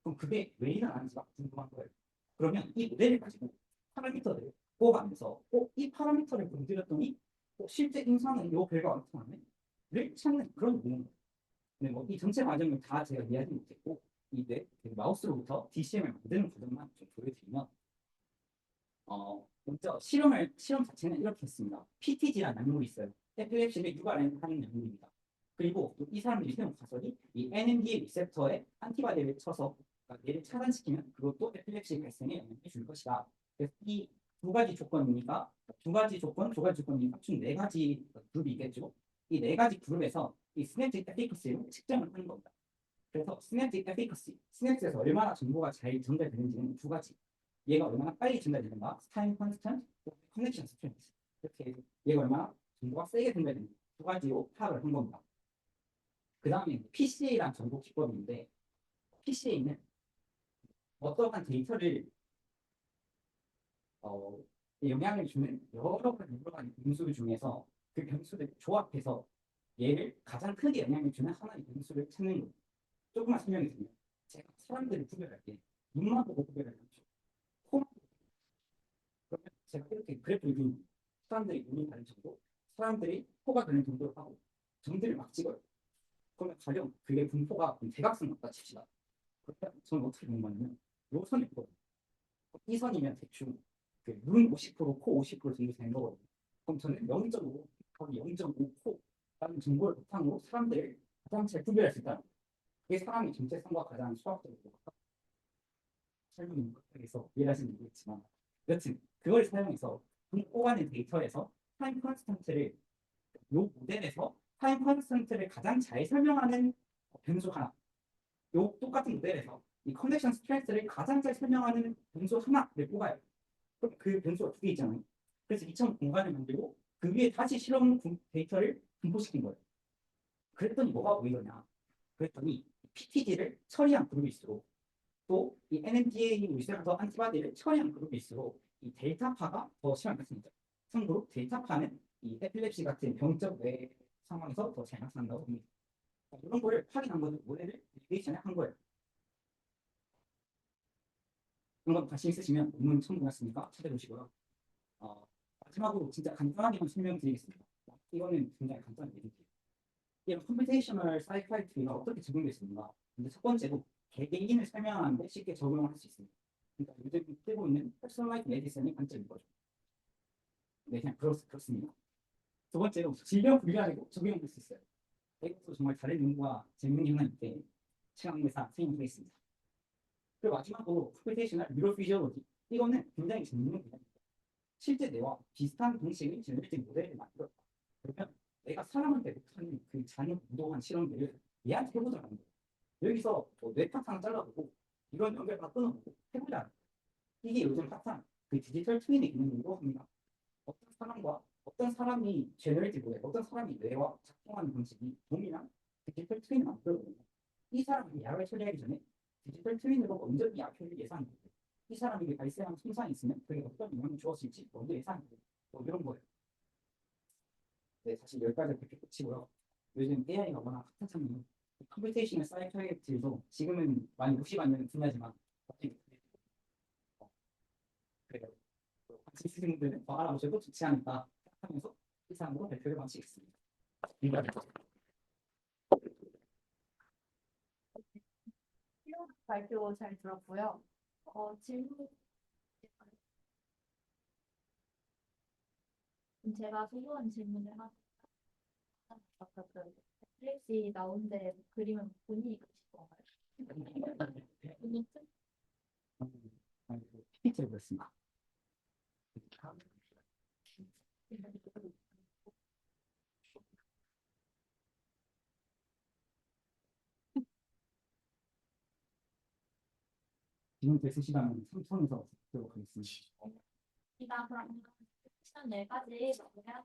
그럼 그게 왜 일어나는지가 궁금한 거예요. 그러면 이 모델을 가지고 파라미터를 뽑아가면서 이 파라미터를 건드렸더니 실제 임상은 요 결과가 나타나네?를 찾는 그런 연구인 거예요. 근데 뭐 이 전체 과정을 다 제가 이해하지 못했고 이제 마우스로부터 DCM을 만드는 과정만 좀 보여드리면 먼저 실험 자체는 이렇게 했습니다. PTG라는 약물이 있어요. 에필lep시를 유발하는 약물입니다. 그리고 이 사람들이 세운 가설이 이 NMDA 리셉터에 안티바디를 쳐서 얘를 차단시키면 그것도 에필lep시 발생에 영향을 줄 것이다. 그래서 이 두 가지 조건이니까 총 네 가지 그룹이 있겠죠. 이 네 가지 그룹에서 이 시냅틱 에피커시를 측정을 하는 겁니다. 그래서 시냅틱 에피커시, 시냅스에서 얼마나 정보가 잘 전달되는지는 두 가지. 얘가 얼마나 빨리 전달되는가, 타임 컨스턴트, 커넥션 스트렝스. 이렇게 얘가 얼마나 정보가 세게 전달되는지 두 가지로 파악을 한 겁니다. 그 다음에 PCA라는 정보 기법인데 PCA는 어떠한 데이터를 영향을 주는 여러 가지 변수 중에서 그 변수를 조합해서 얘를 가장 크게 영향을 주는 하나의 변수를 찾는 거예요. 조금만 설명해 드리면 제가 사람들을 구별할 때 눈만 보고 구별을 하죠. 코만 보고. 그러면 제가 이렇게 그래프를 그리면 사람들이 눈이 다른 정도, 사람들이 포가 되는 정도로 하고 점들을 막 찍어요. 그러면 가령 그게 분포가 대각선 같다 칩시다. 그러면 저는 어떻게 보는 거냐면 요 선이 있거든요. 이 선이면 대충 그눈 50%, 코 50% 정도 되는 거거든요. 그럼 저는 0.5, 거기 0.5코라는 정보를 바탕으로 사람들을 가장 잘 구별할 수 있다는 거예요. 그게 사람의 정체성과 가장 수학적으로 설명이 못하겠어 이해하시는 모르겠지만 여튼 그걸 사용해서 뽑아낸 데이터에서 타임 컨스턴트를 요 모델에서 타임 컨스턴트를 가장 잘 설명하는 변수 하나 요 똑같은 모델에서 이 컨벡션 스트레스를 가장 잘 설명하는 변수 하나를 뽑아요. 그럼 그 변수가 두 개 있잖아요. 그래서 2차 공간을 만들고 그 위에 다시 실험 데이터를 분포시킨 거예요. 그랬더니 뭐가 보이더냐? 그랬더니 PTG를 처리한 그룹일수록 또 이 NMDA 리셉터 안티바디를 처리한 그룹일수록 이 델타파가 더 심하게 나타납니다. 참고로 델타파는 이 에필lep시 같은 병적 뇌 상황에서 더 잘 나타난다고 봅니다. 이런 거를 확인한 거는 모델을 리레이션에 한 거예요. 이런 거 관심 있으시면 논문 첨부했으니까 찾아보시고요. 마지막으로 진짜 간단하게만 설명드리겠습니다. 이거는 굉장히 간단한 예제예요. 이런 컴퓨테이셔널 사이카이트리가 어떻게 적용되어 있습니까? 근데 첫 번째로 개개인을 설명하는데 쉽게 적용할 수 있습니다. 그러니까 요즘 뜨고 있는 퍼스널라이즈 메디슨의 관점인 거죠. 네, 그냥 그렇습니다. 두 번째로 질병 분류하고 적용할 수 있어요. 이것도 정말 다른 연구와 재밌는 게 하나 있는데 시간에서 설명드리겠습니다. 그리고 마지막으로 컴퓨테이셔널 뉴로피지올로지 이거는 굉장히 재밌는 분야입니다. 실제 뇌와 비슷한 방식의 제너레이티브 모델을 만들었다. 그러면 내가 사람한테 못하는 그 잔혹무도한 실험들을 얘한테 해보자는 거예요. 여기서 뭐 뇌파트 하나 잘라보고 이런 연결 다 끊어보고 해보자는 거예요. 이게 요즘 핫한 그 디지털 트윈의 기능으로 합니다. 어떤 사람과 어떤 사람이 제너레이티브 모델, 어떤 사람이 뇌와 작동하는 방식이 동일한 디지털 트윈을 만들어보는 거예요. 이 사람이 약을 처리하기 전에 디지털 트윈으로 먼저 이 약효를 예상해요. 이 사람에게 발생한 손상이 있으면 그게 어떤 영향을 주었을지 먼저 예상해요. 뭐 이런 거예요. 네, 사실 여기까지 그렇게 끝이고요. 요즘 AI가 워낙 핫하잖아요. 컴퓨테이셔널 사이언스도 지금은 많이 무시받는 분야지만 나중에 그래요. 관심 있으신 분들은 더 알아보셔도 좋지 않을까 생각하면서 이상으로 발표를 마치겠습니다. 발표 잘 들었고요. 질문 제가 소소한 질문을 하나 아까 그 넷플릭스 나온데 그림은 본인이 그리신 건가요? PPT를 보였습니다. 질문 있으시다면 3층에서 듣도록 하겠습니다. 이다 그럼 시간 4가지 해야